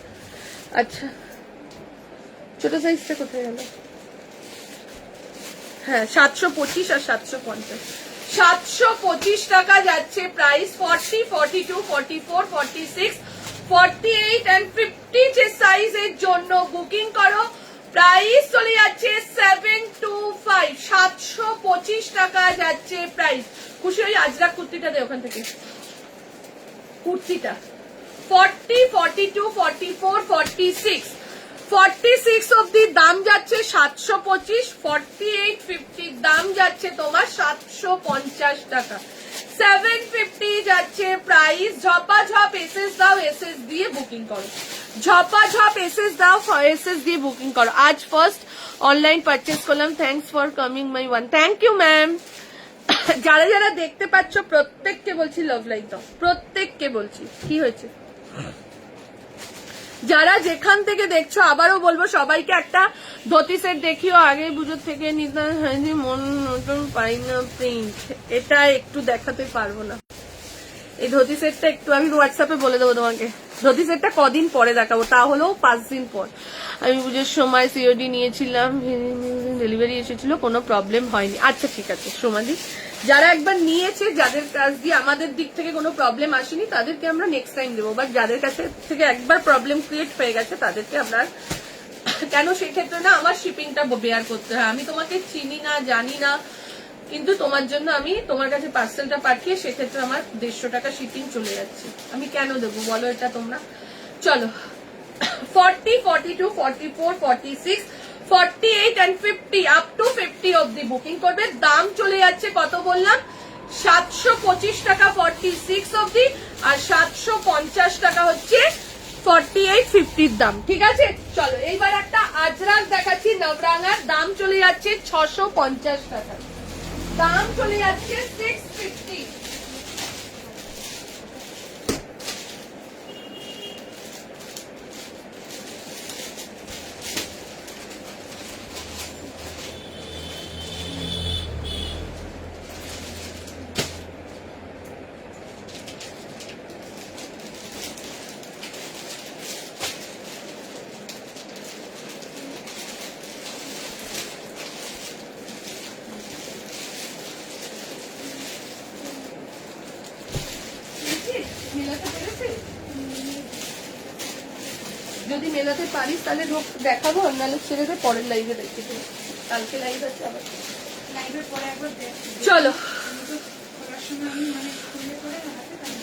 আচ্ছা ছোট সাইজটা কোথায় গেল? হ্যাঁ 725 আর 750। 725 টাকা যাচ্ছে প্রাইস। 40, 42, 44, 46, 48 and 50 যে সাইজের জন্য বুকিং করো। প্রাইস চলে যাচ্ছে 725, 725 টাকা যাচ্ছে প্রাইস। খুশি হয়ে আজরাক কুর্তিটা দে ওখান থেকে, কুর্তিটা 40, 42, 44, 46, 46 অব্দি দাম যাচ্ছে 725, 48, 50 দাম যাচ্ছে তোমার 750 টাকা। 750 যাচ্ছে প্রাইস। ঝপাঝপ এসএস দাও, এসএস দিয়ে বুকিং করো। ঝপাঝপ এসএস দাও, এসএস দিয়ে বুকিং করো। আজ ফার্স্ট অনলাইন পারচেস করলাম, thanks for coming my one. Thank you ma'am. যারা যারা দেখতে পাচ্ছ প্রত্যেককে বলছি লাভ লাইক দাও, প্রত্যেককে বলছি। কি হয়েছে? যারা যেখান থেকে দেখছো আবারও বলবো সবাইকে একটা ধুতি সেট দেখিও, আগে পুজোর থেকে নিতে হয়নি, মন নতুন পাই না প্রিন্ট, এটা একটু দেখাতে পারবো না। এই ধুতি সেটটা একটু আমি হোয়াটসঅ্যাপে বলে দেবো তোমাকে, ধুতি সেটটা কদিন পরে দেখাবো, তা হলেও 5 দিন পর। আমি পুজোর সময় সিওডি নিয়েছিলাম, ডেলিভারি এসেছিল, কোনো প্রবলেম হয়নি। আচ্ছা ঠিক আছে সোমাদি, যারা একবার নিয়েছে, যাদের কাছ দিয়ে আমাদের দিক থেকে কোনো প্রবলেম আসেনি, তাদেরকে আমরা নেক্সট টাইম দেবো। বাট যাদের কাছে থেকে একবার প্রবলেম ক্রিয়েট হয়ে গেছে, তাদেরকে আমরা কেন, সেক্ষেত্রে না আমার শিপিংটা বেয়ার করতে হয়। আমি তোমাকে চিনি না, জানি না, কিন্তু তোমার জন্য আমি তোমার কাছে পার্সেলটা পাঠিয়ে সেক্ষেত্রে আমার 150 টাকা শিপিং চলে যাচ্ছে। আমি কেন দেবো বলো এটা তোমরা? চলো 40, 42, 44, 46, 48 and 50 আপ টু 50 অব্দি বুকিং করবে। দাম চলে যাচ্ছে কত বললাম? 725 টাকা 46 অব্দি, আর 750 টাকা হচ্ছে 48, 50 দাম। ঠিক আছে চলো এইবার একটা আজরাক দেখাচ্ছি নবরাঙার। দাম চলে যাচ্ছে 650 টাকা, দাম চলে যাচ্ছে 650। যদি মেলাতে পারিস তাহলে দেখাবো, নাহলে ছেড়ে দে, পরের লাইভে দেখতে দেবো। কালকে লাইভ আছে আবার, লাইভের পরে একবার চলো।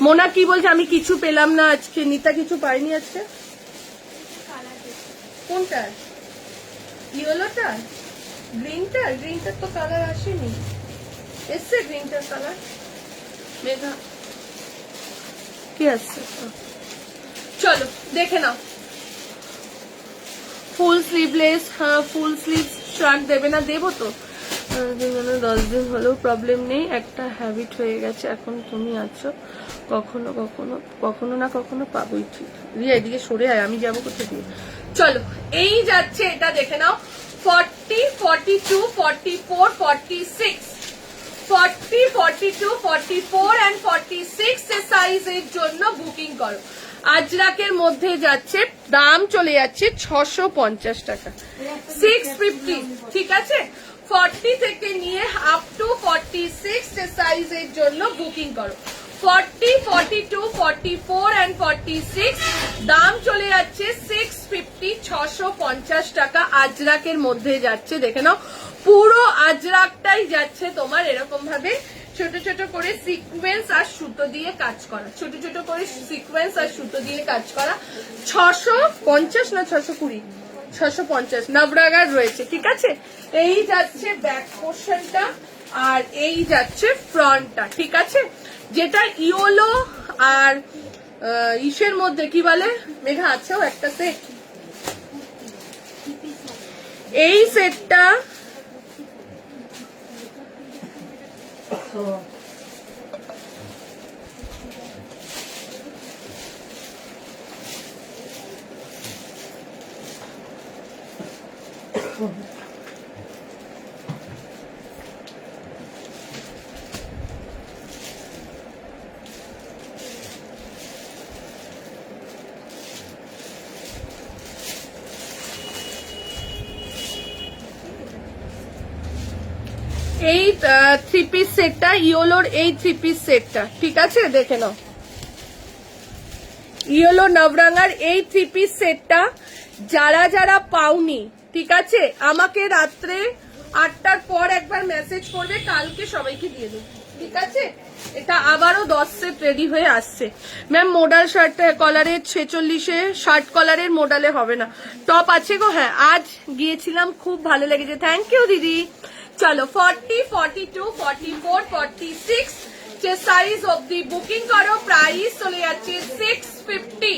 মোনা কি বলছে? আমি কিছু পেলাম না আজকে। নিতা কিছু পাইনি আজকে। কোনটা? ইয়েলোটা? গ্রিনটা? গ্রিনটার তো কালার আসেনি। এসছে গ্রিনটার কালার? মেঘা কি আসছে? চলো দেখে নাও। ফুল স্লিভলেস, হ্যাঁ ফুল স্লিভ শার্ট দেবে না? দেবো তো, 10 দিন হলেও প্রবলেম নেই, একটা হ্যাবিট হয়ে গেছে। এখন তুমি আছো, কখনো কখনো কখনো না কখনো পাবোই। ঠিক রিয়া এদিকে সরে আয়, আমি যাবো কোথায় দিয়ে। চলো এই যাচ্ছে এটা দেখে নাও। 40, 42, 44, 46, 40, 42, 44 and 46 সাইজের জন্য বুকিং করো। আজরাকের মধ্যে যাচ্ছে, দাম চলে যাচ্ছে 650 টাকা, 650। ঠিক আছে 40 থেকে নিয়ে আপ টু 46 সাইজের জন্য বুকিং করো। 40, 42, 44 and 46 দাম চলে যাচ্ছে 650 650 টাকা আজরাকের মধ্যে যাচ্ছে। দেখে নাও পুরো আজরাকটাই যাচ্ছে তোমার এরকম ভাবে ছোট ছোট করে সিকোয়েন্স আর সুতো দিয়ে কাজ করা, ছোট ছোট করে সিকোয়েন্স আর সুতো দিয়ে কাজ করা। 650 না 620, 650 নবরাগার রয়েছে। ঠিক আছে, এই যাচ্ছে ব্যাক পোর্শনটা আর এই যাচ্ছে ফ্রন্টটা। ঠিক আছে, যেটা ইয়োলো আর ইসের মধ্যে কি বলে মেঘা আছেও একটা সেট, এই সেটটা এই 3 পিস সেটটা ইয়োলোর, এই 3 পিস সেটটা। ঠিক আছে, দেখে নাও ইয়োলো নবরাঙার এই 3 পিস সেটটা যারা যারা পাওনি, ঠিক আছে, আমাকে রাত্রে 8টার পর একবার মেসেজ করবে, কালকে সবাইকে দিয়ে দেবো। ঠিক আছে, এটা আবারও 10 সেট রেডি হয়ে আসছে। ম্যাম মোডাল শার্ট কলারের 46-এ শার্ট কলারের মোডালে হবে না, টপ আছে গো। হ্যাঁ আজ গিয়েছিলাম, খুব ভালো লেগেছে, থ্যাংক ইউ দিদি। চলো 40, 42, 44, 46 যে সাইজ অবধি বুকিং করো। প্রাইস চলে যাচ্ছে 650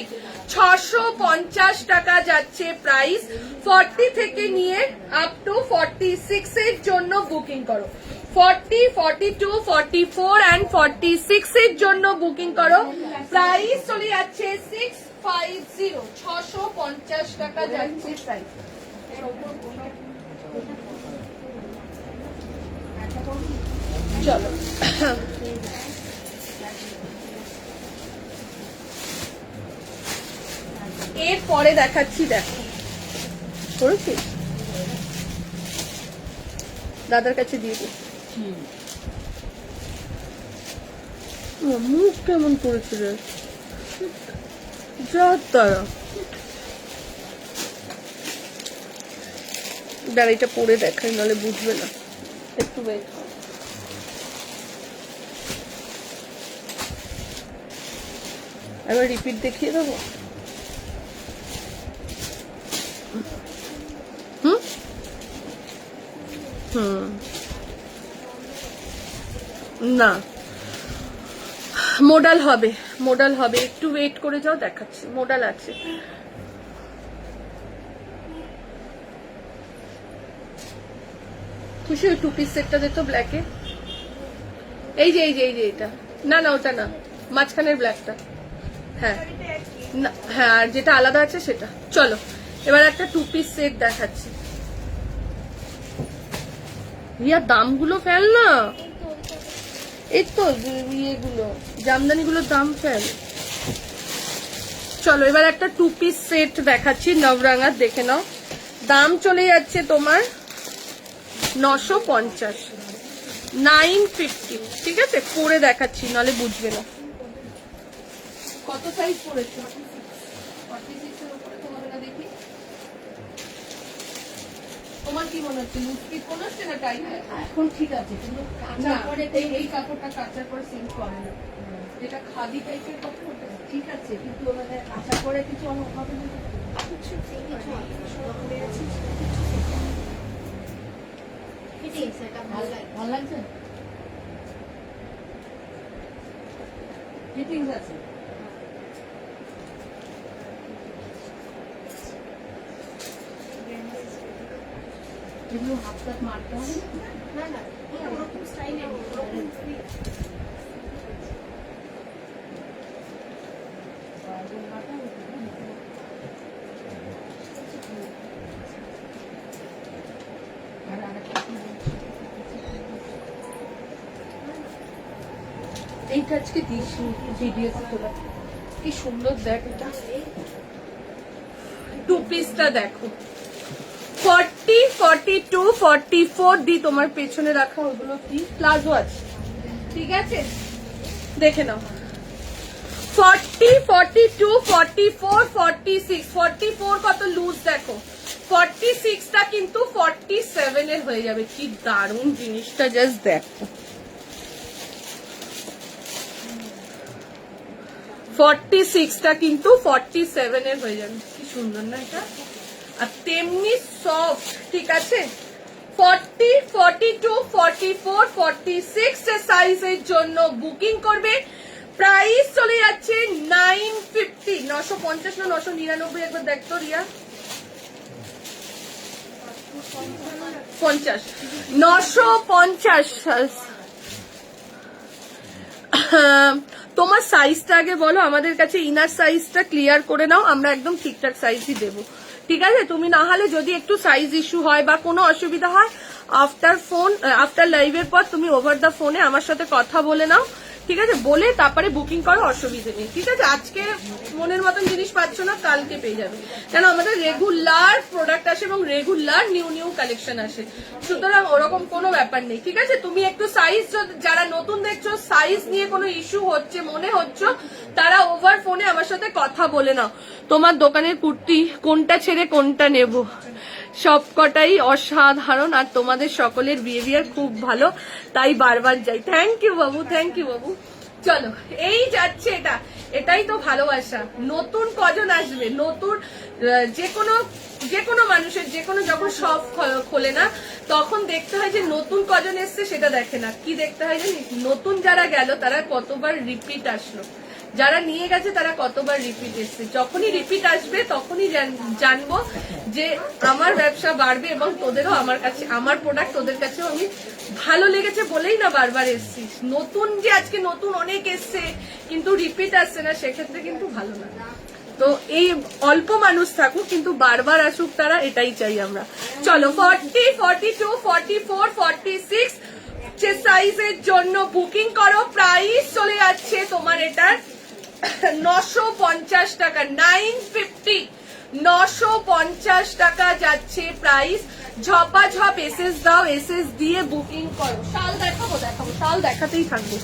650 টাকা যাচ্ছে প্রাইস। 40 থেকে নিয়ে আপ টু 46 এর জন্য বুকিং করো। 40, 42, 44 and 46 এর জন্য বুকিং করো। প্রাইস চলে যাচ্ছে 650 650 টাকা যাচ্ছে প্রাইস। চলো এরপরে দেখাচ্ছি, দেখো করেছি দাদার কাছে দিয়ে দিই। মুখ কেমন করেছে রে, যা তারা দাঁড়িটা পরে দেখাই, নাহলে বুঝবে না, একটু ওয়েট কর। এবার রিপিট দেখিয়ে দেবো। না মোডাল হবে, মোডাল হবে, একটু ওয়েট করে যাও, দেখাচ্ছি মোডাল আছে। খুশি ওই 2 পিস সেটটা দে তো ব্ল্যাকে, এই যে এই যে এই যে এটা, না না ওটা না, মাঝখানের ব্ল্যাকটা। হ্যাঁ না, হ্যাঁ আর যেটা আলাদা আছে সেটা। চলো এবার একটা 2 পিস সেট দেখাচ্ছি। রিয়া দামগুলো ফেল না, এই তো ইয়েগুলো জামদানি গুলোর দাম ফেল। চলো এবার একটা 2 পিস সেট দেখাচ্ছি নবরাঙার, দেখে নাও। দাম চলে যাচ্ছে তোমার 950, 950। ঠিক আছে, পরে দেখাচ্ছি নাহলে বুঝবে না। কত সাইজ পড়েছে? 46 এর উপরে তো হবে না, দেখি তোমার কি মনে হচ্ছে লুজ ফিট মনে হচ্ছে না টাইট? এখন ঠিক আছে, কিন্তু কাঁচার পরে এই কাপড়টা কাচার পরে সিঙ্ক করে না, এটা খাদি টাইপের কাপড় ঠিক আছে, কিন্তু মানে কাঁচার পরে কিছু আমার হবে না, কিছু ফিটিংস এটা ভালো লাগে। ভালো লাগছে, ফিটিংস আছে। এগুলো হাত টাত মারতে হবে না না, ওরকম স্টাইলে ওরকম এইটা আজকে দিয়েছি ভিডিওতে তোলা, কি সুন্দর দেখ এটা। 2 পিসটা দেখো 40, 42, 44 দি তোমার পেছনে রাখা ওগুলো কি প্লাজো আছে। ঠিক আছে, দেখে নাও 40 40, 42, 44, 46, 44 কত লুজ দেখো, 46টা কিন্তু 47 এর হয়ে যাবে। কি দারুণ জিনিসটা, জাস্ট দেখো। 46টা কিন্তু 47 এর হয়ে যাবে। কি সুন্দর না এটা, আর তেমনি সফট। ঠিক আছে, 40, 42, 44, 46 এর সাইজের জন্য বুকিং করবে। প্রাইস চলে যাচ্ছে 950, 950 না 999, একবার দেখতো রিয়া। 50, 950। তোমার সাইজটা আগে বলো, আমাদের কাছে ইনার সাইজটা ক্লিয়ার করে নাও, আমরা একদম ঠিকঠাক সাইজই দেবো। ঠিক আছে, তুমি না হলে যদি একটু সাইজ ইস্যু হয় বা কোনো অসুবিধা হয়, আফটার লাইভের পর তুমি ওভার দ্য ফোনে আমার সাথে কথা বলে নাও। ঠিক আছে, বলে তারপরে বুকিং করো, অসুবিধা নেই। ঠিক আছে, আজকে মনের মতন জিনিস পাচ্ছ না, কালকে পেয়ে যাবে, কেন আমাদের রেগুলার প্রোডাক্ট আসে এবং রেগুলার নিউ কালেকশন আসে, সুতরাং ওরকম কোনো ব্যাপার নেই। ঠিক আছে, তুমি একটু সাইজ, যারা নতুন দেখছো, সাইজ নিয়ে কোনো ইস্যু হচ্ছে মনে হচ্ছে, তারা ওভার ফোনে আমার সাথে কথা বলে নাও। তোমার দোকানের কুর্তি কোনটা ছেড়ে কোনটা নেব, সবকটাই অসাধারণ, আর তোমাদের সকলের বিহেভিয়ার খুব ভালো, তাই বারবার যাই। Thank you Babu, thank you বাবু। চলো, এই যাচ্ছে এটা, এটাই তো ভালোবাসা। নতুন কজন আসবে, নতুন যে কোনো মানুষের যখন সব খোলে না, তখন দেখতে হয় যে নতুন কজন এসছে, সেটা দেখে না, কি দেখতে হয় জানিস, নতুন যারা গেল তারা কতবার রিপিট আসলো, যারা নিয়ে গেছে তারা কতবার রিপিট এসছে। যখনই রিপিট আসবে তখনই জানবো যে আমার ব্যবসা বাড়বে, এবং তোদেরও আমার কাছে, আমার প্রোডাক্ট তোদের কাছেও আমি ভালো লেগেছে বলেই না বারবার এসছিস। নতুন যে আজকে নতুন অনেক এসছে কিন্তু রিপিট আসছে না, সেক্ষেত্রে কিন্তু ভালো না। তো এই অল্প মানুষ থাকুক কিন্তু বারবার আসুক তারা, এটাই চাই আমরা। চলো, 40, 42, 44, 46 সাইজের জন্য বুকিং করো। প্রাইস চলে যাচ্ছে তোমার এটার 950 টাকা, 950, 950 টাকা যাচ্ছে প্রাইস। ঝপাঝপ এসএস দাও, এসএস দিয়ে বুকিং করো। শাল দেখাবো, শাল দেখাতেই থাকবো।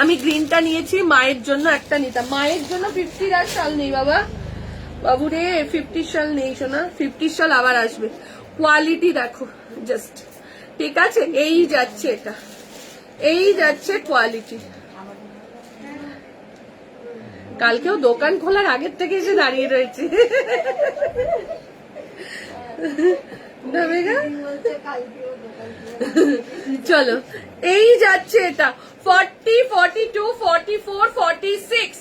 আমি গ্রিনটা নিয়েছি, মায়ের জন্য একটা নিতাম, মায়ের জন্য 50 আর শাল নেই বাবা, বাবু রে 50 শাল নেই শোনা, 50 শাল আবার আসবে। কোয়ালিটি দেখো জাস্ট। ঠিক আছে, এই যাচ্ছে এটা, এই যাচ্ছে কোয়ালিটি। কালকেও দোকান খোলার আগের থেকে এসে দাঁড়িয়ে রয়েছে। চলো, এই যাচ্ছে এটা 40, 42, 44, 46,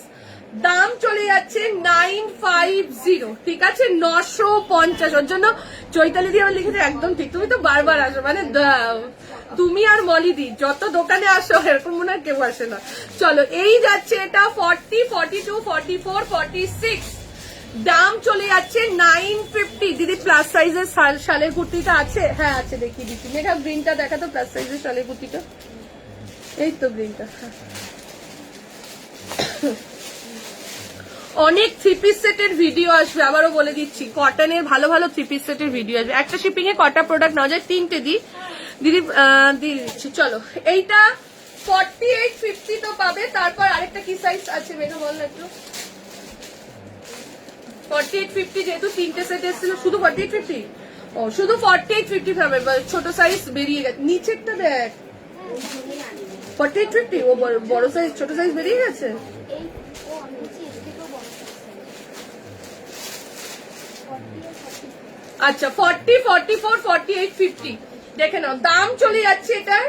দাম চলে যাচ্ছে 950। ঠিক আছে, 950। ওর জন্য চৈতালি দিয়ে আমার লিখেছে একদম ঠিক, তুমি তো বারবার আসো, মানে তুমি আর মলিদি যত দোকানে আসো এরকম মনে হয় কেউ আসে না। চলো, এই যাচ্ছে এটা 40, 42, 44, 46, দাম চলে যাচ্ছে 950। দিদি প্লাস সাইজের শালের কুর্তিটা আছে? হ্যাঁ আছে, দেখিয়ে দিচ্ছি। মেঘা গ্রিনটা দেখা তো, প্লাস সাইজের শালের কুর্তিটা, এই তো গ্রিনটা। অনেক থ্রি পিস সেটের ভিডিও আসবে, আবারও বলে দিচ্ছি, কটনের ভালো ভালো থ্রি পিস সেটের ভিডিও আসবে। একটা শিপিং এ কটা প্রোডাক্ট নেওয়া যায়? 3টে দিদি দিয়ে দিচ্ছি। চলো, এইটা 4850 তো পাবে। তারপর আরেকটা কি সাইজ আছে মেঘা বল না একটু। 4850, যেহেতু 3টে সেট এসেছিল, শুধু 4850, ও শুধু 4850 পাবে, ছোট সাইজ বেরিয়ে গেছে। নিচেরটা দেখ, 4850, ও বড় সাইজ, ছোট সাইজ বেরিয়ে গেছে। আচ্ছা, 40, 44, 48, 50 দেখে নাও। দাম চলে যাচ্ছে এটার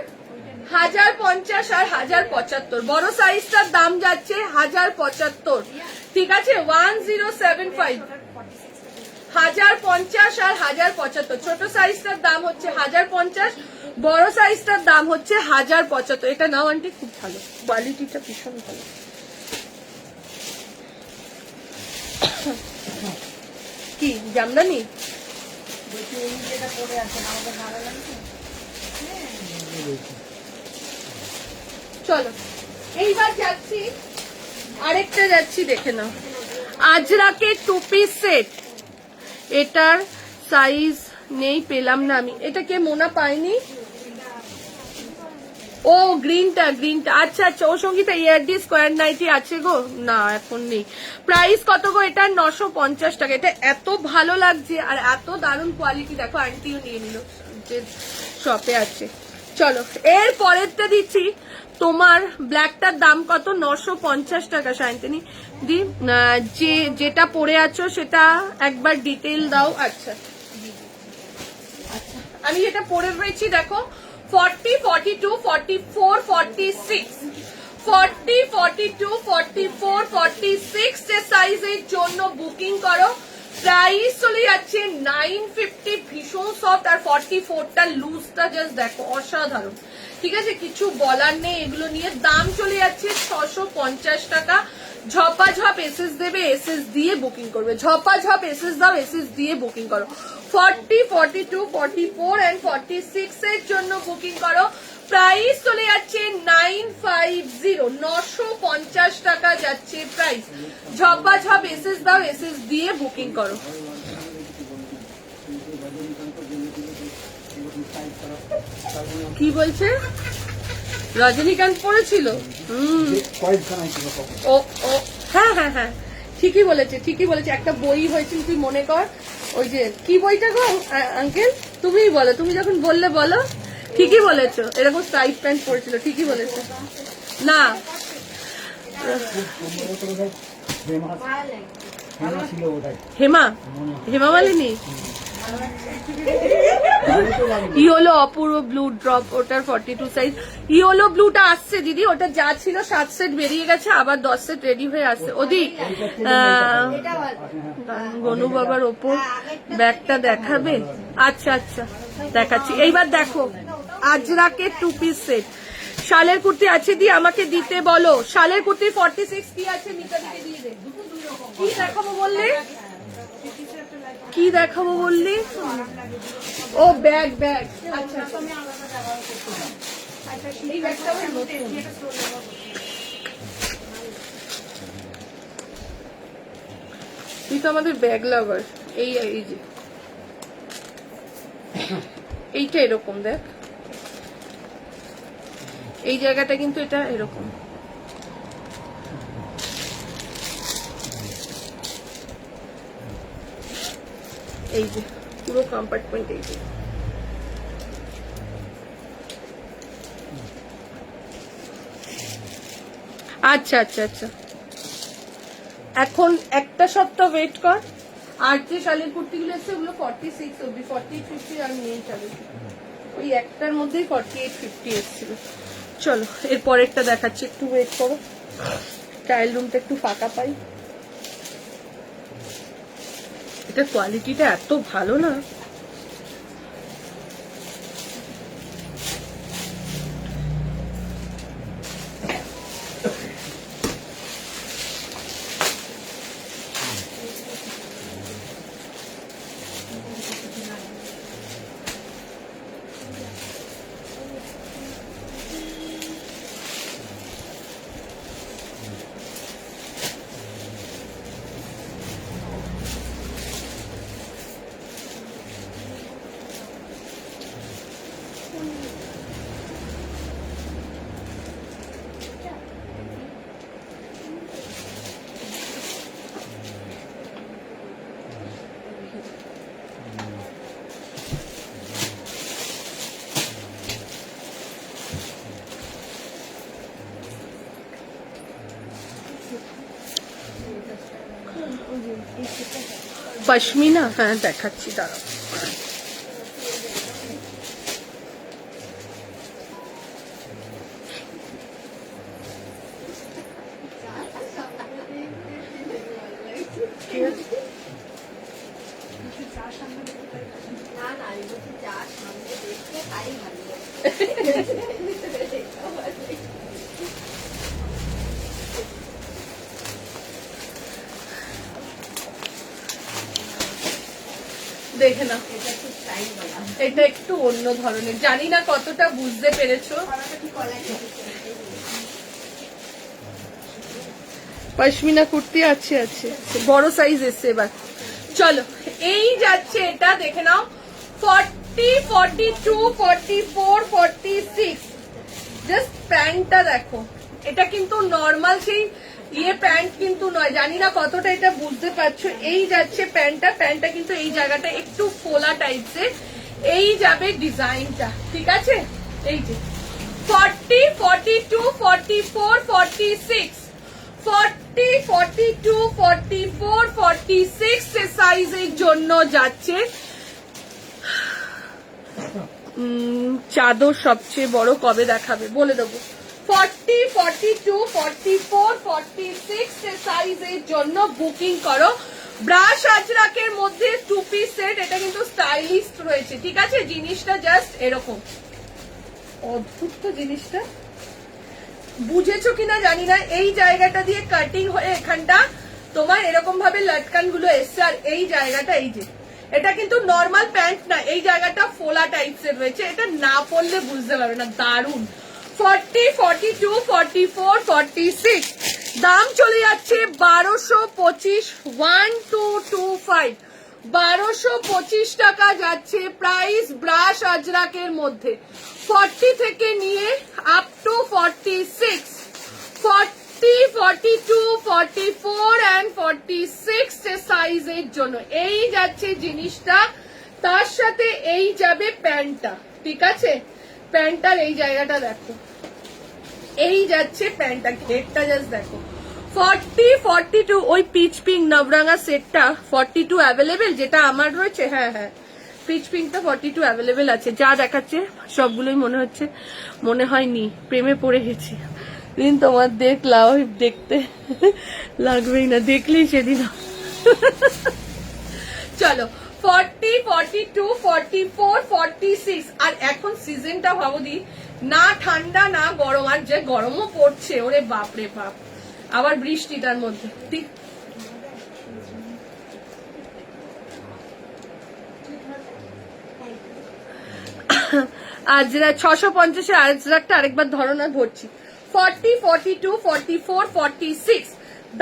1050 আর 1075। বড় সাইজটার দাম যাচ্ছে 1075। ঠিক আছে, 1075, 1050 আর 1075। ছোট সাইজটার দাম হচ্ছে 1050, বড় সাইজটার দাম হচ্ছে 1075। এটা নাও আন্টি, খুব ভালো কোয়ালিটিটা, ভীষণ ভালো। কি জামদানি? চলো, এইবার যাচ্ছি আরেকটা, যাচ্ছি দেখে নাও, আজরাকের টু পিস সেট। এটার সাইজ নেই, পেলাম না আমি। এটা কে মোনা পাইনি? ও গ্রিনটা আচ্ছা আচ্ছা। ও সঙ্গীতা ইয়ারডি স্কোয়ার নাইটি আছে গো? না এখন নেই। প্রাইস কত গো এটা? 950 টাকা। এটা এত ভালো লাগছে আর এত দারুণ কোয়ালিটি, দেখো আন্টিও নিয়ে নিল, যে শপে আছে। চলো এর পরেরটা দিচ্ছি তোমার, ব্ল্যাকটার দাম কত? 950 টাকা। শান্তনী দি যেটা পরে আছো সেটা একবার ডিটেল দাও। আচ্ছা আমি যেটা পরে রয়েছি দেখো 40, 42, 44, 46, 40, 42, 44, 46 যে সাইজের জন্য বুকিং করো। প্রাইস চলে যাচ্ছে 950, ভীষণ সফট। আর 44টা লুজটা জাস্ট দেখো অসাধারণ, ঠিক আছে, কিছু বলার নেই এগুলো নিয়ে। দাম চলে যাচ্ছে 650 টাকা। ঝপাঝপ এসএস দেবে, এসএস দিয়ে বুকিং করবে, ঝপাঝপ এসএস দাও, এসএস দিয়ে বুকিং করো। 40, 42, 44 and 46 এর জন্য বুকিং করো। প্রাইস চলে যাচ্ছে 950, 950 টাকা যাচ্ছে প্রাইস। ঝপাঝপ এসএস দাও, এসএস দিয়ে বুকিং করো। কি বলছে? রজনীকান্ত পড়েছিল? ও ও হ্যাঁ হ্যাঁ হ্যাঁ, ঠিকই বলেছে, ঠিকই বলেছে। একটা বই হয়েছিল, তুই মনে কর, ওই যে কি বইটা গো আঙ্কেল, তুমিই বলো, তুমি যখন বললে বলো। ঠিকই বলেছো, এরকম স্ট্রাইপ প্যান্ট পরেছিল, ঠিকই বলেছো। না হেমা, হেমা মালিনী ইয়েলো অপূর্ব ব্লু ড্রপ, ওটার 42 সাইজ। ইয়েলো ব্লুটা আসছে দিদি, ওটা যা ছিল 7 সেট বেরিয়ে গেছে, আবার 10 সেট রেডি হয়ে আসছে। ওদি গনু বাবার ওপর ব্যাগটা দেখাবে? আচ্ছা আচ্ছা দেখাচ্ছি। এইবার দেখো আজরাকের 2 পিস সেট। শালের কুর্তি আছে দি, আমাকে দিতে বলো। শালের কুর্তি 46 কি আছে? মিতা দিকে দিয়ে দে। কি দেখাবো বললে? কি দেখাবো বললি? ও ব্যাগ, ব্যাগ। আচ্ছা এই ব্যাগটা আমার নতুন। তুই তো আমাদের ব্যাগ লাভার। এই এই যে এইটা এরকম দেখ, এই জায়গাটা কিন্তু এটা এরকম। এই যে পুরো কম্পার্টমেন্ট, এই যে আচ্ছা আচ্ছা আচ্ছা। এখন একটা সপ্তাহ ওয়েট কর। আর যে শালের কুর্তিগুলো এসছে ওগুলো 46 অব্দি, 48, 50 আর নেই চালু। ওই একটার মধ্যেই 48, 50 এসছিল। চলো এর পরেরটা দেখাচ্ছি, একটু ওয়েট করো, ট্রায়াল রুমটা একটু ফাঁকা পাই। এটার কোয়ালিটিটা এত ভালো না, পশমিনা। হ্যাঁ দেখাচ্ছি, দাঁড়াও। দেখে না, এটা একটু অন্য ধরনের, জানি না কতটা বুঝতে পেরেছো। পশমিনা কুর্তি আছে, আছে বড় সাইজ এসছে এবার। চলো এই যাচ্ছে, এটা দেখে নাও 40, 42, 44, 46 জাস্ট প্যান্টটা দেখো, এটা কিন্তু নর্মাল সেই ইয়ে প্যান্ট কিন্তু নয়, জানি না কতটা এটা বুঝতে পারছো। এই যাচ্ছে প্যান্টটা, প্যান্টটা কিন্তু এই জায়গাটা একটু ফোলা টাইপসের, এই যাবে ডিজাইনটা, ঠিক আছে। এই যে 40, 42, 44, 46, 40, 42, 44, 46 সাইজের জন্য যাচ্ছে। চাদর সবচেয়ে বড় কবে দেখাবে বলে দেবো। 40, 42, 44, 46 সাইজের জন্য বুকিং করো। ব্রাশ আজরাকের মধ্যে 2 পিস সেট, এটা কিন্তু স্টাইলিশ রয়েছে, ঠিক আছে। জিনিসটা জাস্ট এরকম অদ্ভুত তো জিনিসটা, বুঝেছো কিনা জানি না। এই জায়গাটা দিয়ে কাটিং হয়ে এখানটা তোমার এরকম ভাবে লটকান গুলো এসছে, আর এই জায়গাটা এই যে এটা কিন্তু নর্মাল প্যান্ট না, এই জায়গাটা ফোলা টাইপসের রয়েছে, এটা না পরলে বুঝতে পারবে না। দারুন। 40, 42, 44, 46 দাম চলে যাচ্ছে 1225, 1225, 1225 টাকা যাচ্ছে প্রাইস ব্রাশ আজরাকের মধ্যে। 40 থেকে নিয়ে আপ টু 46, 40, 42, 44 and 46 সাইজের জন্য এই যাচ্ছে জিনিসটা। তার সাথে এই যাবে প্যান্টটা, ঠিক আছে। প্যান্টটার এই জায়গাটা দেখো, এই যাচ্ছে প্যান্টটা, ঘেরটা জাস্ট দেখো। 40, 42 ওই পিচ পিঙ্ক নবরাঙা সেটটা 42 অ্যাভেলেবেল, যেটা আমার রয়েছে। হ্যাঁ হ্যাঁ, পিচ পিঙ্কটা 42 অ্যাভেলেবেল আছে। যা দেখাচ্ছে সবগুলোই মনে হয়নি, প্রেমে পড়ে গেছি। দিন তোমার দেখলাম, দেখতে লাগবেই না, দেখলেই সেদিন। চলো 40, 42, 44, 46। আর এখন সিজনটা ভাবো দি, না ঠান্ডা না গরম, আর যে গরমও পড়ছে, ওরে বাপরে বাপ, আবার বৃষ্টিটার মধ্যে। ঠিক আজরা 650 আজরাকটা আরেকবার ধরো না, ধরছি। 40, 42, 44, 46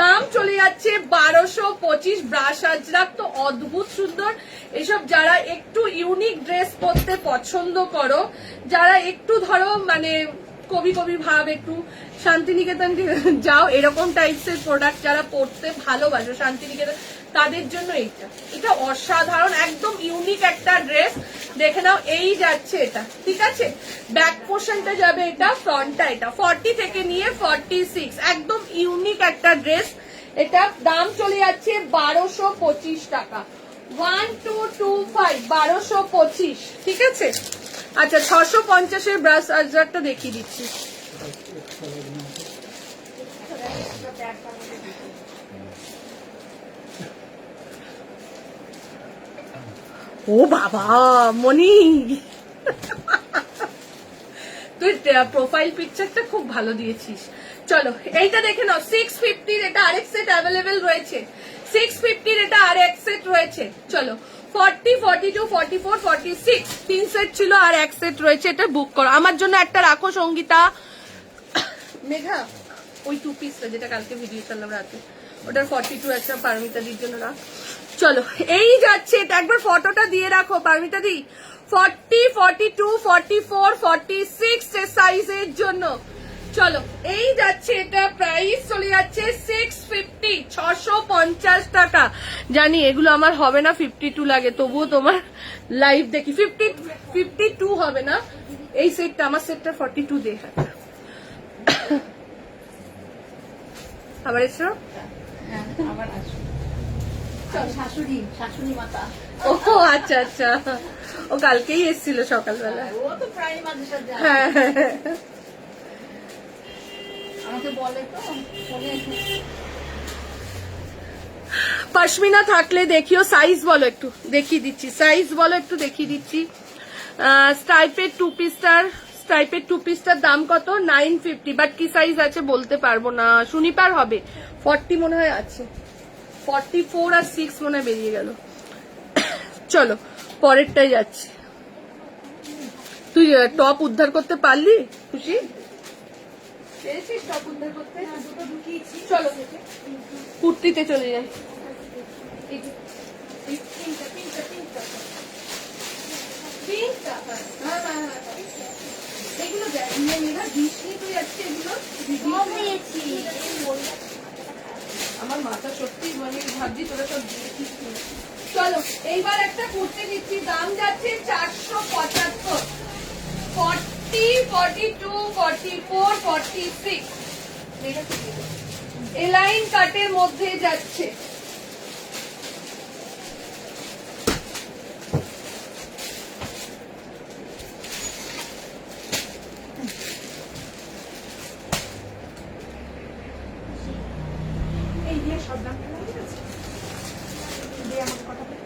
দাম চলে যাচ্ছে 1225। ব্রাশ আজরাক তো অদ্ভুত সুন্দর। এসব যারা একটু ইউনিক ড্রেস পরতে পছন্দ করো, যারা একটু ধরো মানে কবি কবি ভাব, একটু শান্তিনিকেতন যাও, এরকম টাইপসের প্রোডাক্ট যারা পরতে ভালোবাসো শান্তিনিকেতন, তাদের জন্য এটা অসাধারণ, একদম ইউনিক একটা ড্রেস। দেখে নাও, এই যাচ্ছে এটা, ঠিক আছে। ব্যাক পোর্শনটা যাবে এটা, ফ্রন্টটা এটা। 40 থেকে নিয়ে 46 একদম ইউনিক একটা ড্রেস। এটা দাম চলে যাচ্ছে 1225 টাকা। 1225, 1225, ঠিক আছে। আচ্ছা 650 ব্রাশ আজরাকটা দেখিয়ে দিচ্ছি। ও বাবা মনি, তুই প্রোফাইল পিকচারটা খুব ভালো দিয়েছিস। চলো এইটা দেখে নাও, 650 এটা আরেক সেট অ্যাভেলেবেল রয়েছে। 650 এটা আরেক সেট রয়েছে। চলো 40, 42, 44, 46 তিন সেট ছিল, আর এক সেট রয়েছে, এটা বুক করো। আমার জন্য একটা রাখো সঙ্গীতা। মেঘা ওই 2 পিসটা যেটা কালকে ভিডিও চালাম রাতে, ওটার 42 একটা পারমিতা দির জন্য রাখ। চলো এই যাচ্ছে, এটা একবার ফটোটা দিয়ে রাখো পারমিতা দি। 40, 42, 44, 46 সাইজের জন্য। চলো এই যাচ্ছে, এটা প্রাইস চলে যাচ্ছে 650, 650 টাকা। জানি এগুলো আমার হবে না, 52 লাগে, তবুও তোমার লাইভ দেখি। 52 হবে না এই সেটটা, আমার সেটটা 42 দেখা। আবার এসো, আবার আসো। শাশুড়ি মাতা। ও আচ্ছা আচ্ছা, ও কালকেই এসেছিল সকালবেলা। ও তো প্রায় মাঝে সাথে হ্যাঁ আমাকে বলে তো ফোনে। পশমিনা থাকলে দেখিও, সাইজ বলো একটু, দেখিয়ে দিচ্ছি। সাইজ বলো একটু, দেখিয়ে দিচ্ছি। স্টাইপের 2 পিসটার দাম কত? 950। বাট কি সাইজ আছে বলতে পারবো না, সুনিপার হবে। 40 মনে হয় আছে, 44 আর 6 মনে হয় বেরিয়ে গেল। চলো পরেরটাই যাচ্ছি। তুই টপ উদ্ধার করতে পারলি? খুশি পেয়েছিস টপ উদ্ধার করতে? চলো কুর্তিতে চলে যাই। এগুলো দেখ মেয়েরা দিসনি তুই আজকে এগুলো আমার মাথা সত্যি মানে ভাবছি তোরা সব দিয়েছিস। চলো এইবার একটা কুর্তি দিচ্ছি, দাম যাচ্ছে 475, 40, 42, 44, 46 এলাইন কাটের মধ্যে যাচ্ছে। এই দিয়ে সব দাম কেনা হয়ে গেছে দিয়ে আমাকে কথা বলে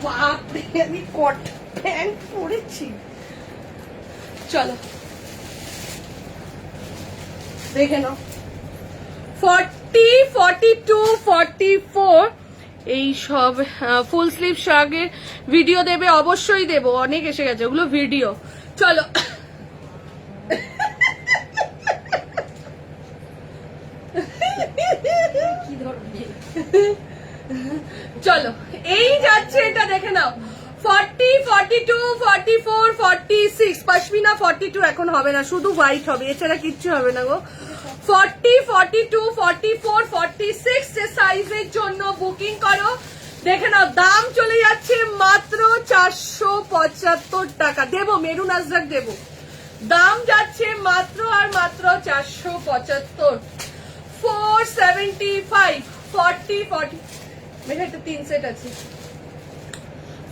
বাপরে আমি কট প্যান্ট পরেছি। চলো দেখে নাও 40, 42, 44 এই সব ফুল স্লিভ শার্টের ভিডিও দেবে, অবশ্যই দেবো, অনেক এসে গেছে ওগুলো ভিডিও। চলো কি ধরনের চলো এই যাচ্ছে, এটা দেখে নাও 40, 42, 44, 46 পশমিনা 42 এখন হবে না, শুধু হোয়াইট হবে, এছাড়া কিচ্ছু হবে না গো। 40, 42, 44, 46 যে সাইজের জন্য বুকিং করো। দেখে নাও দাম চলে যাচ্ছে মাত্র 475 টাকা। দেবো মেরুন আজরাক দেবো, দাম যাচ্ছে মাত্র আর মাত্র 475। 475, 40, 40 মেঘা একটা 3 সেট আছে।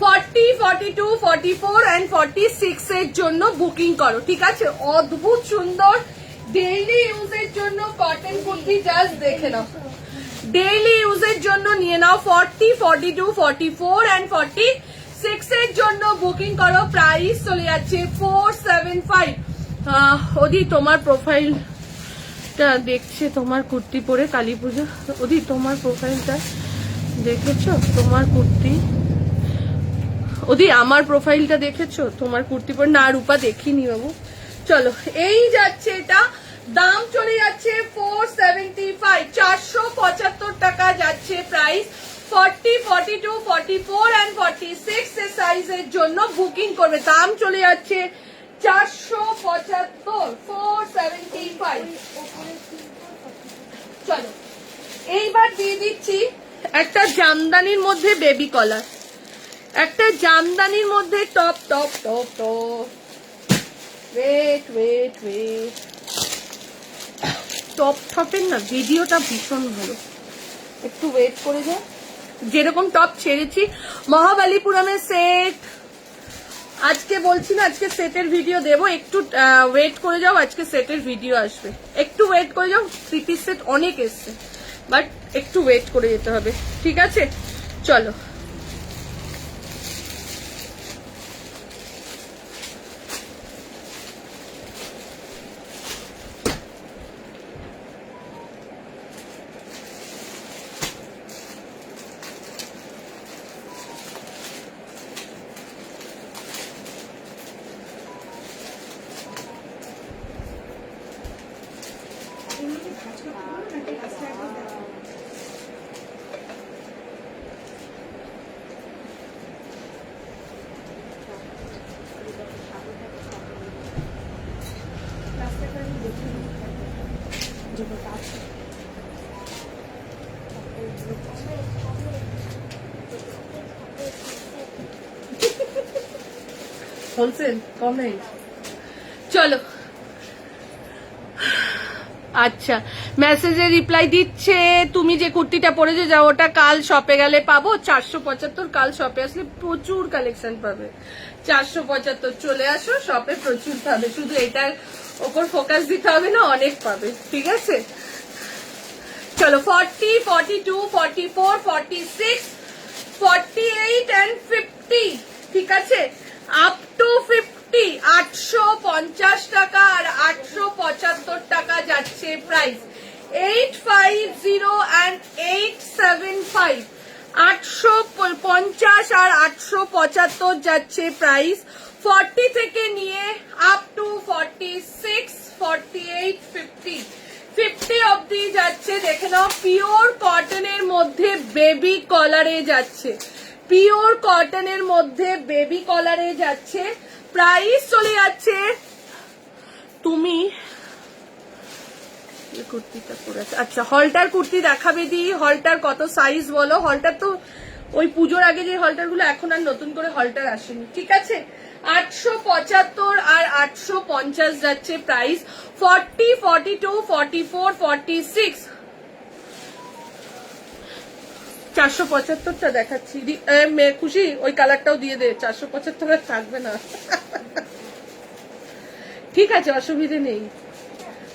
40, 42, 44 and 46 এর জন্য বুকিং করো, ঠিক আছে? অদ্ভুত সুন্দর ডেইলি ইউজের জন্য কটন কুর্তি, জাস্ট দেখে নাও, ডেইলি ইউজের জন্য নিয়ে নাও। 40, 42, 44 and 46 এর জন্য বুকিং করো। প্রাইস চলে যাচ্ছে 475। ওদি তোমার প্রোফাইলটা দেখছে, তোমার কুর্তি পরে কালী পুজো। ওদি তোমার প্রোফাইলটা দেখেছো, তোমার কুর্তি। ওদি আমার প্রোফাইলটা দেখেছো তোমার কুর্তি পরে? না রূপা দেখিনি বাবু। চলো এই যাচ্ছে, এটা দাম চলে যাচ্ছে 475, 475 টাকা যাচ্ছে প্রাইস। 40, 42, 44 and 46 এর সাইজের জন্য বুকিং করবে, দাম চলে যাচ্ছে 475, 475। চলো এইবার দিয়ে দিচ্ছি একটা জামদানির মধ্যে বেবি কলার, একটা জামদানির মধ্যে top top top top. Wait wait wait, top টপের না ভিডিওটা ভীষণ ভালো, একটু ওয়েট করে যাও। যেরকম টপ ছেড়েছি মহাবালিপুরমের সেট, আজকে বলছি না আজকে সেটের ভিডিও দেবো, একটু ওয়েট করে যাও, আজকে সেটের ভিডিও আসবে, একটু ওয়েট করে যাও। 3 পিস সেট অনেক এসছে, বাট একটু ওয়েট করে যেতে হবে, ঠিক আছে? চলো হোলসেল কম নেই। চলো আচ্ছা, মেসেজে রিপ্লাই দিচ্ছে তুমি যে কুর্তিটা পরেছো যাও, ওটা কাল শপে গেলে পাবো 475। কাল শপে আসলে প্রচুর কালেকশন পাবে। 475 চলে আসো, শপে প্রচুর পাবে, শুধু এটার ওপর ফোকাস দিতে হবে না, অনেক পাবে। ঠিক আছে, চলো 40, 42, 44, 46, 48 and 50। ঠিক আছে, আপ টু 50 850 টাকা আর 875 টাকা যাচ্ছে প্রাইস। 850 and 875, 850 আর 875 যাচ্ছে প্রাইস। 40 থেকে নিয়ে আপ টু 46, 48, 50, 50 অব্দি যাচ্ছে। দেখে নাও, পিওর কটনের মধ্যে বেবি কলারে যাচ্ছে, পিওর কটনের মধ্যে বেবি কলারে যাচ্ছে। প্রাইস চলে যাচ্ছে, তুমি কুর্তিটা পরেছে। আচ্ছা, হলটার কুর্তি দেখাবে দি, হলটার কত সাইজ বলো। হলটার তো ওই পুজোর আগে যে হলটার গুলো, এখন আর নতুন করে হলটার আসেনি। ঠিক আছে, 875 আর 850 যাচ্ছে প্রাইস। 40, 42, 44, 46, 475টা দেখাচ্ছি। খুশি, ওই কালারটাও দিয়ে দে, 475 আর থাকবে না। ঠিক আছে, অসুবিধে নেই।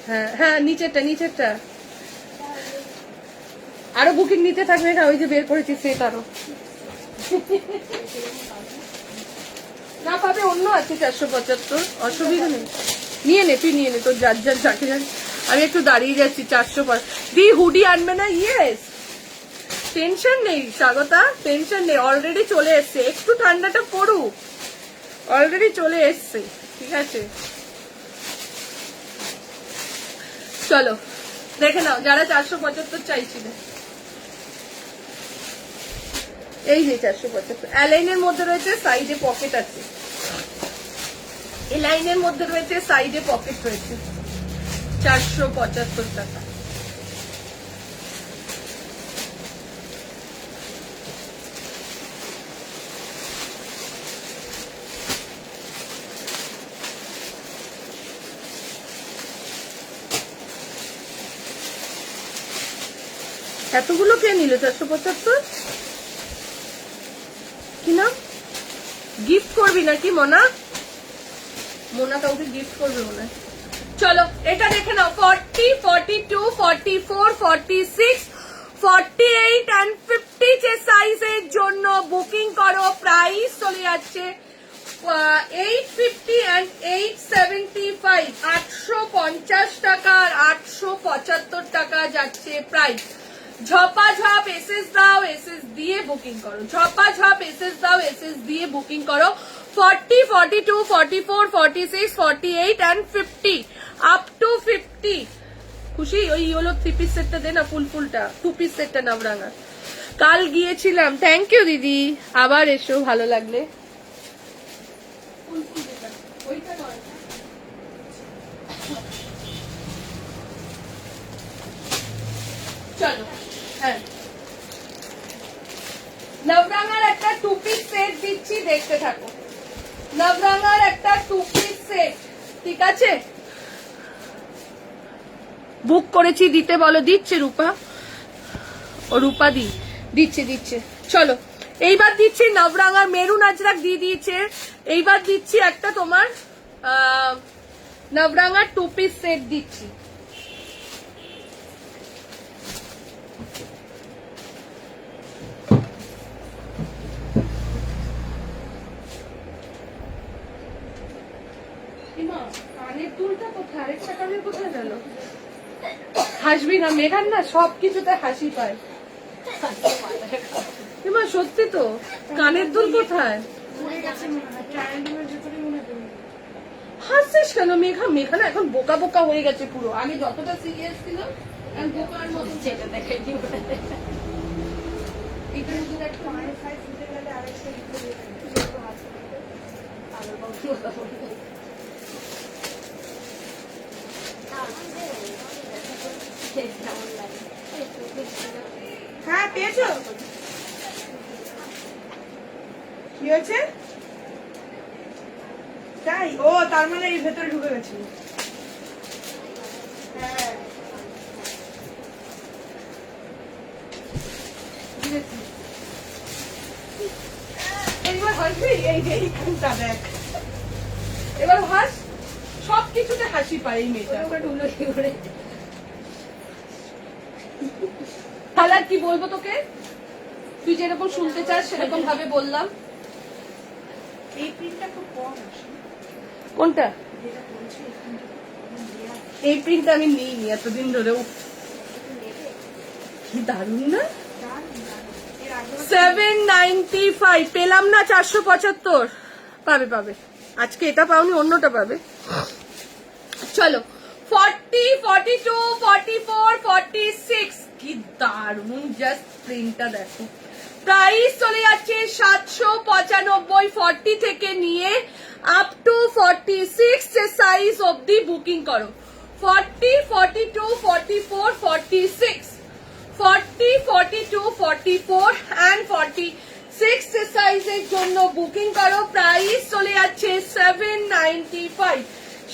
হ্যাঁ হ্যাঁ, নিচেরটা নিচেরটা আরো বুকিং নিতে থাকবে না, ওই যে বের করেছি সেট আরো না পাবে, অন্য আছে 475, অসুবিধা নেই। নিয়ে নে, তুই নিয়ে নে, তোর যার যার যাকে যান। আমি একটু দাঁড়িয়ে যাচ্ছি। 400 দি হুডি আনবে না? ইয়েস, টেনশন নেই স্বাগতা, টেনশন নেই, অলরেডি চলে এসছে। একটু ঠান্ডাটা পড়ুক, অলরেডি চলে এসছে। ঠিক আছে, চলো দেখে নাও যারা 475 চাইছিলেন। এই যে 475 অ্যালাইনের মধ্যে রয়েছে, সাইডে পকেট আছে। এই লাইনের মধ্যে রয়েছে, সাইডে পকেট রয়েছে। 475 টাকা। এতগুলো কে নিল? 475 কি না গিফট করবি নাকি মোনা? মোনা কাউকে গিফট করবে মনে হয়। চলো এটা দেখে নাও, 40, 42, 44, 46, 48 and 50 যে সাইজের জন্য বুকিং করো। প্রাইস চলে যাচ্ছে 850 and 875, 850 টাকা আর 875 টাকা যাচ্ছে প্রাইস। ঝপাঝপ এসএস দাও, এসএস দিয়ে বুকিং করো। ঝপাঝপ এসএস দাও, এসএস দিয়ে বুকিং করো। 40, 42, 44, 46, 48 and 50, আপ টু 50। খুশি, ওই ইয়েলো 3 পিস সেটটা দে না, ফুলটা 2 পিস সেটটা নামরাঙা। কাল গিয়েছিলাম। থ্যাংক ইউ দিদি, আবার এসো ভালো লাগলে। চলো, হ্যাঁ, নবরাঙার একটা 2 পিস সেট দিচ্ছি, দেখতে থাকো। নবরাঙার একটা 2 পিস সেট, ঠিক আছে, বুক করেছি, দিতে বলো। দিচ্ছে রূপা, ও রূপা দিচ্ছে। চলো এইবার দিচ্ছি নবরাঙার মেরুন আজরাক দিয়ে দিয়েছে। এইবার দিচ্ছি একটা তোমার নবরাঙার 2 পিস সেট দিচ্ছি। কানের দুলটা কোথায়? আরেকটা কানের কোথায় গেল? হাসবি না, মেঘার না সবকিছুতে হাসি পায়। সত্যি তো, কানের দুল কোথায়? হাসছিস কেন মেঘা? মেঘা না এখন বোকা বোকা হয়ে গেছে পুরো। আগে যতটা সিরিয়াস ছিল বোকার মতো যেটা দেখাই দিই। হ্যাঁ, পেয়েছো? কি হয়েছে? তাই? ও তার মানে এই ভেতরে ঢুকে গেছিল। হ্যাঁ, হাসবি? এই যে এইখানটা দেখ, এবার হাস। সবকিছুতে হাসি পায় এই মেয়েটা। তাহলে আর কি বলবো তোকে? তুই যেরকম শুনতে চাস সেরকম ভাবে বললাম। এই প্রিন্টটা খুব কম আসে। কোনটা? যেটা বলছি এই প্রিন্টটা এই প্রিন্টটা আমি নিইনি এতদিন ধরে। উফ, কি দারুণ না? এর আগে 795 পেলাম না, 475 পাবে পাবে। আজকে এটা পাওনি, অন্যটা পাবে। চলো 40, 42, 44, 46 কি দারুণ জাস্ট প্রিন্টটা দেখো। প্রাইস চলে যাচ্ছে 795, 40 থেকে নিয়ে আপ টু 46 সাইজ অবধি বুকিং করো। 40, 42, 44, 46, 40, 42, 44 and 46 সাইজের জন্য বুকিং করো। প্রাইস চলে যাচ্ছে 795,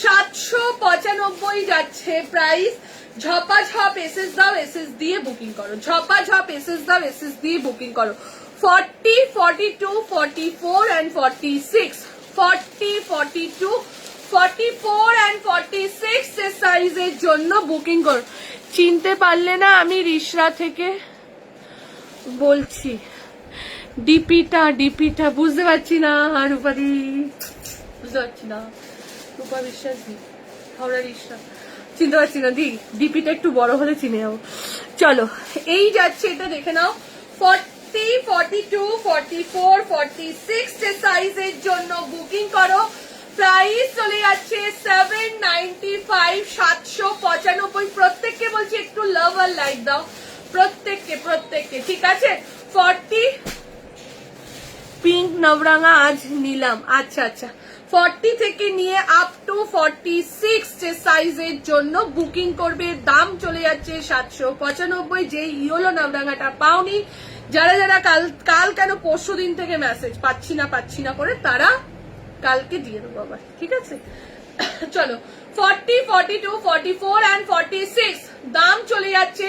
795 যাচ্ছে প্রাইস। ঝপাঝপ এসএস দাও, এসএস দিয়ে বুকিং করো। ঝপাঝপ এসএস দাও, এসএস দিয়ে বুকিং করো। 40, 42, 44 and 46, 40, 42, 44 and 46 সাইজের জন্য বুকিং করো। চিনতে পারলে না, আমি রিশরা থেকে বলছি। ডিপিটা বুঝতে পারছি না। আর রূপাদি বুঝতে পারছি না। রূপা বিশ্বাস দি, হাওড়া রিশরা চিনতে পারছি না। ডিপিটা একটু বড় হলে চিনে যাবো। চলো এই যাচ্ছে, এটা দেখে নাও। 40, 42, 44, 46 সাইজের জন্য বুকিং করো। প্রাইস চলে যাচ্ছে 795, 795। প্রত্যেককে বলছি একটু লাভ আর লাইক দাও, প্রত্যেককে ঠিক আছে। 40 পিঙ্ক নবরাঙা আজ নিলাম। আচ্ছা 40 থেকে নিয়ে আপ টু 46 সাইজের জন্য বুকিং করবে। দাম চলে যাচ্ছে 795। যে ইয়েলো নবরাঙাটা পাওনি, যারা কাল কেন পরশু দিন থেকে মেসেজ পাচ্ছি না করে, তারা কালকে দিয়ে দেবো আবার, ঠিক আছে। চলো 40, 42, 44 and 46 দাম চলে যাচ্ছে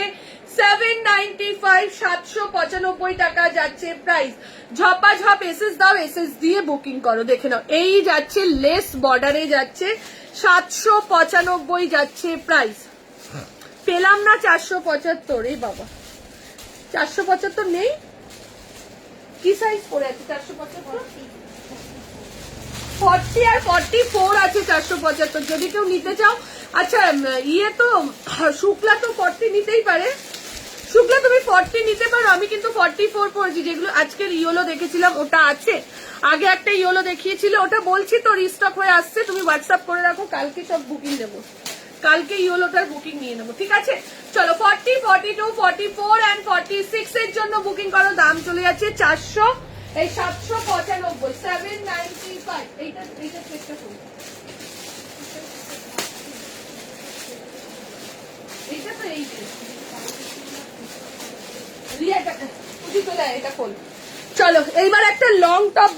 795, 795 টাকা যাচ্ছে প্রাইস। ঝপাঝপ এসএস দাও, এসএস দিয়ে বুকিং করো। দেখে নাও, এই যাচ্ছে লেস বর্ডারে যাচ্ছে 795 যাচ্ছে প্রাইস। পেলাম না 475। এই বাবা 475 নেই। কি সাইজ পরে আছে 475? 40 আর 44 আছে 475, যদি কেউ নিতে চাও। আচ্ছা ইয়ে তো শুক্লা তো 40 নিতেই পারে। শুক্লা তুমি 40 নিতে পারো, আমি কিন্তু 44 পড়েছি। যেগুলো আজকের ইয়েলো দেখেছিলাম ওটা আছে। আগে একটা ইয়েলো দেখিয়েছিল, ওটা বলছি তো রিস্টক হয়ে আসছে। তুমি হোয়াটসঅ্যাপ করে রাখো, কালকে সব বুকিং দেবো। কালকে ইয়েলোটার বুকিং নিয়ে নেবো, ঠিক আছে। চলো 40, 42, 44 and 46 এর জন্য বুকিং করো। দাম চলে যাচ্ছে 795, 795। এইটা চেষ্টা করুন। এইটা তো এই এটা খোল। চলো এইবার একটা লং টপ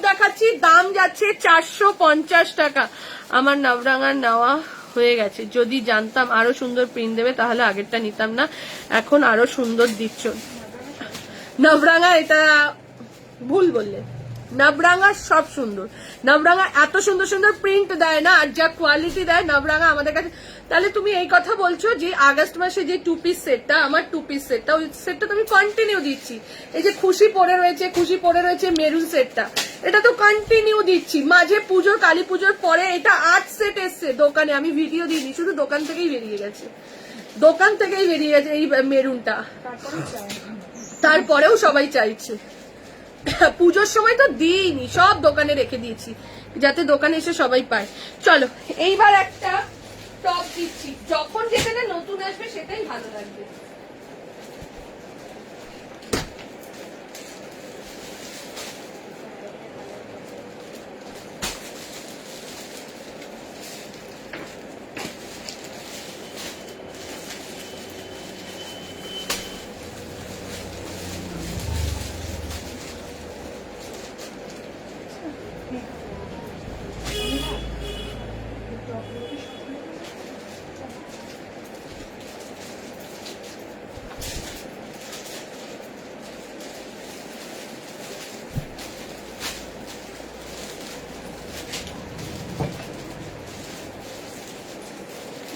দেখাচ্ছি। দাম যাচ্ছে 450 টাকা। আমার নবরাঙার নেওয়া হয়ে গেছে। যদি জানতাম আরো সুন্দর প্রিন্ট দেবে তাহলে আগেরটা নিতাম না। এখন আরো সুন্দর দিচ্ছ। নবরাঙা এটা ভুল বললে, নবরাঙা সব সুন্দর। নবরাঙা এত সুন্দর সুন্দর প্রিন্ট দেয় না, আর যা কোয়ালিটি দেয় নবরাঙা আমাদের কাছে। তাহলে তুমি এই কথা বলছো যে আগস্ট মাসে যে 2 পিস সেটটা, আমার 2 পিস সেটটা, ওই সেটটা তো আমি কন্টিনিউ দিচ্ছি। এই যে খুশি পরে রয়েছে মেরুন সেটটা, এটা তো কন্টিনিউ দিচ্ছি। মাঝে পুজোর, কালী পুজোর পরে এটা 8 সেট এসছে দোকানে, আমি ভিডিও দিইনি, শুধু দোকান থেকেই বেরিয়ে গেছে এই মেরুনটা। তারপরেও সবাই চাইছে। পুজোর সময় তো দিইনি, সব দোকানে রেখে দিয়েছি যাতে দোকানে এসে সবাই পায়। চলো এইবার একটা টপ দিচ্ছি, যখন যেখানে নতুন আসবে সেটাই ভালো লাগবে।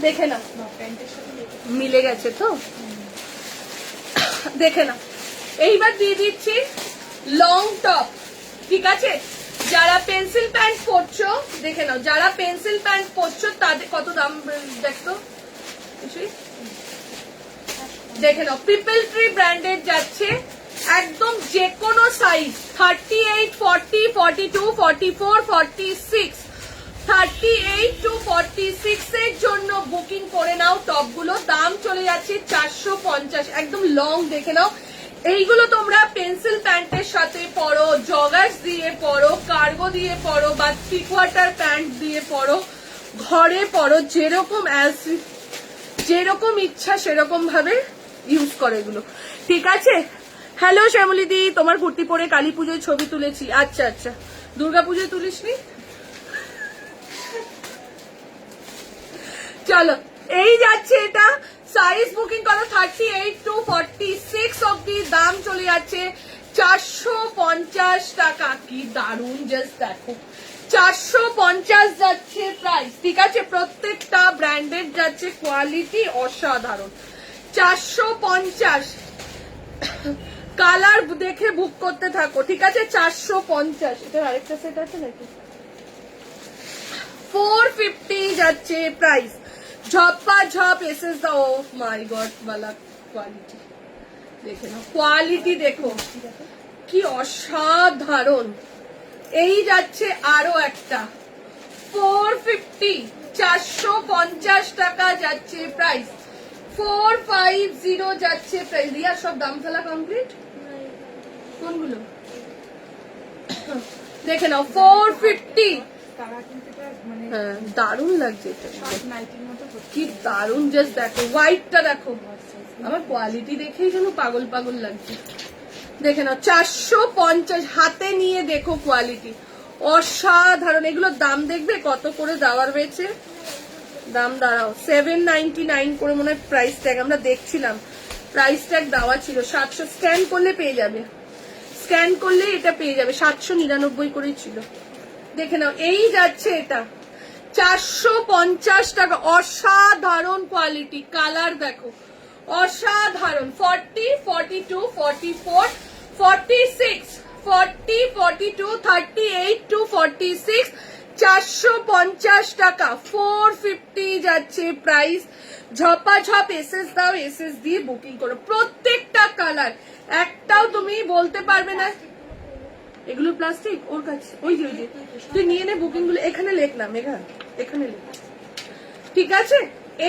দেখে না প্যান্টের সাথে মিলে গেছে তো, দেখে না। এইবার দিয়ে দিচ্ছি লং টপ, ঠিক আছে? যারা পেন্সিল প্যান্ট পরছো দেখে নাও, যারা পেন্সিল প্যান্ট পরছো তাদের কত দাম দেখতো, দেখে নাও। পিপল ট্রি ব্র্যান্ডেড যাচ্ছে, একদম যে কোনো সাইজ 38, 40, 42, 44, 46, 38 to 46 এর জন্য বুকিং করে নাও। টপগুলো দাম চলে যাচ্ছে 450, একদম লং, দেখে নাও। এইগুলো তোমরা পেন্সিল প্যান্টের সাথে পরো, জগার্স দিয়ে পরো, কার্গো দিয়ে পরো, বা 3/4 প্যান্ট দিয়ে পরো, ঘরে পরো, যেরকম ইচ্ছা সেরকম ভাবে ইউজ করো এগুলো, ঠিক আছে? হ্যালো শ্যামলী দি, তোমার কুর্তি পরে কালী পুজোয় ছবি তুলেছি। আচ্ছা আচ্ছা, দুর্গা পুজোয় তুলিসনি? চলো, এই যাচ্ছে এটা, সাইজ বুকিং করো 38 to 46 অব্দি, দাম চলে যাচ্ছে 450 টাকা। কি দারুন, জাস্ট দেখো, 450 যাচ্ছে প্রাইস, ঠিক আছে? প্রত্যেকটা ব্র্যান্ডেড যাচ্ছে, কোয়ালিটি অসাধারণ। 450, কালার দেখে বুক করতে থাকো, ঠিক আছে? 450। এটার আরেকটা সেট আছে নাকি? 450 যাচ্ছে প্রাইস। ঝপ্পা ঝপ এসএস দা, ও মাই গড वाला কোয়ালিটি দেখে নাও, কোয়ালিটি দেখো কি অসাধারণ। এই যাচ্ছে আরো একটা 450, 450 টাকা যাচ্ছে প্রাইস। 450 যাচ্ছে প্রাইস। রিয়া সব দাম ফেলা কমপ্লিট? কোনগুলো দেখে নাও, 450। হ্যাঁ, দারুণ লাগছে এটা, কি দারুণ, জাস্ট দেখো হোয়াইটটা দেখো, আমার কোয়ালিটি দেখেই যেন পাগল পাগল লাগছে। দেখে নাও 450, হাতে নিয়ে দেখো কোয়ালিটি অসাধারণ। এগুলোর দাম দেখবে কত করে দেওয়া রয়েছে, দাম দাঁড়াও 799 করে মনে হয় প্রাইস ট্যাগ, আমরা দেখছিলাম প্রাইস ট্যাগ দেওয়া ছিল 700, স্ক্যান করলে পেয়ে যাবে, স্ক্যান করলে এটা পেয়ে যাবে, 799 করেই ছিল। দেখে নাও, এই যাচ্ছে এটা 450 টাকা, অসাধারণ কোয়ালিটি, কালার দেখো অসাধারণ। 40, 42, 44, 46, 40, 42, 38 to 46, 450 টাকা। 450 যাচ্ছে প্রাইস। ঝপাঝপ এসএস দাও, এসএস দিয়ে বুকিং করো। প্রত্যেকটা কালার, একটাও তুমি বলতে পারবে না এগুলো প্লাস্টিক। ওর কাছে ওই যে তুই নিয়ে নে বুকিং গুলো, এখানে লেখ না মেঘা, এখানে লেখ, ঠিক আছে?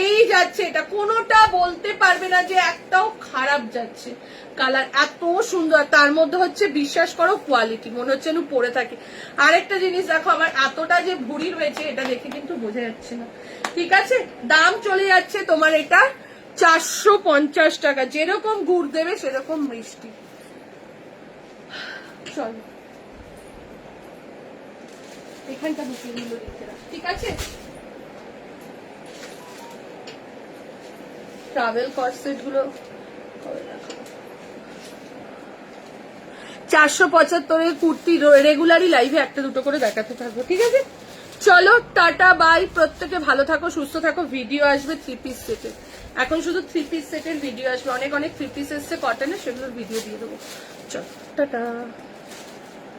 এই যাচ্ছে এটা, কোনোটা বলতে পারবে না যে একটাও খারাপ যাচ্ছে। কালার এত সুন্দর, তার মধ্যে হচ্ছে বিশ্বাস করো কোয়ালিটি, মনে হচ্ছে আমি পরে থাকি। আরেকটা জিনিস দেখো, আমার এতটা যে ভুঁড়ি রয়েছে এটা দেখে কিন্তু বোঝা যাচ্ছে না, ঠিক আছে? দাম চলে যাচ্ছে তোমার এটা 450 টাকা। যেরকম গুড় দেবে সেরকম মিষ্টি। চলো এখানটা বুকিং গুলো লিখে রাখ, ঠিক আছে? ট্রাভেল কর্সেট গুলো 475 কুর্তি রেগুলারই লাইভে একটা দুটো করে দেখাতে থাকবো, ঠিক আছে? চলো টাটা বাই, প্রত্যেকে ভালো থাকো, সুস্থ থাকো। ভিডিও আসবে 3 পিস সেটের, এখন শুধু 3 পিস সেটের ভিডিও আসবে, অনেক অনেক 3 পিস এসছে কটনের, সেগুলোর ভিডিও দিয়ে দেবো। চলো টাটা।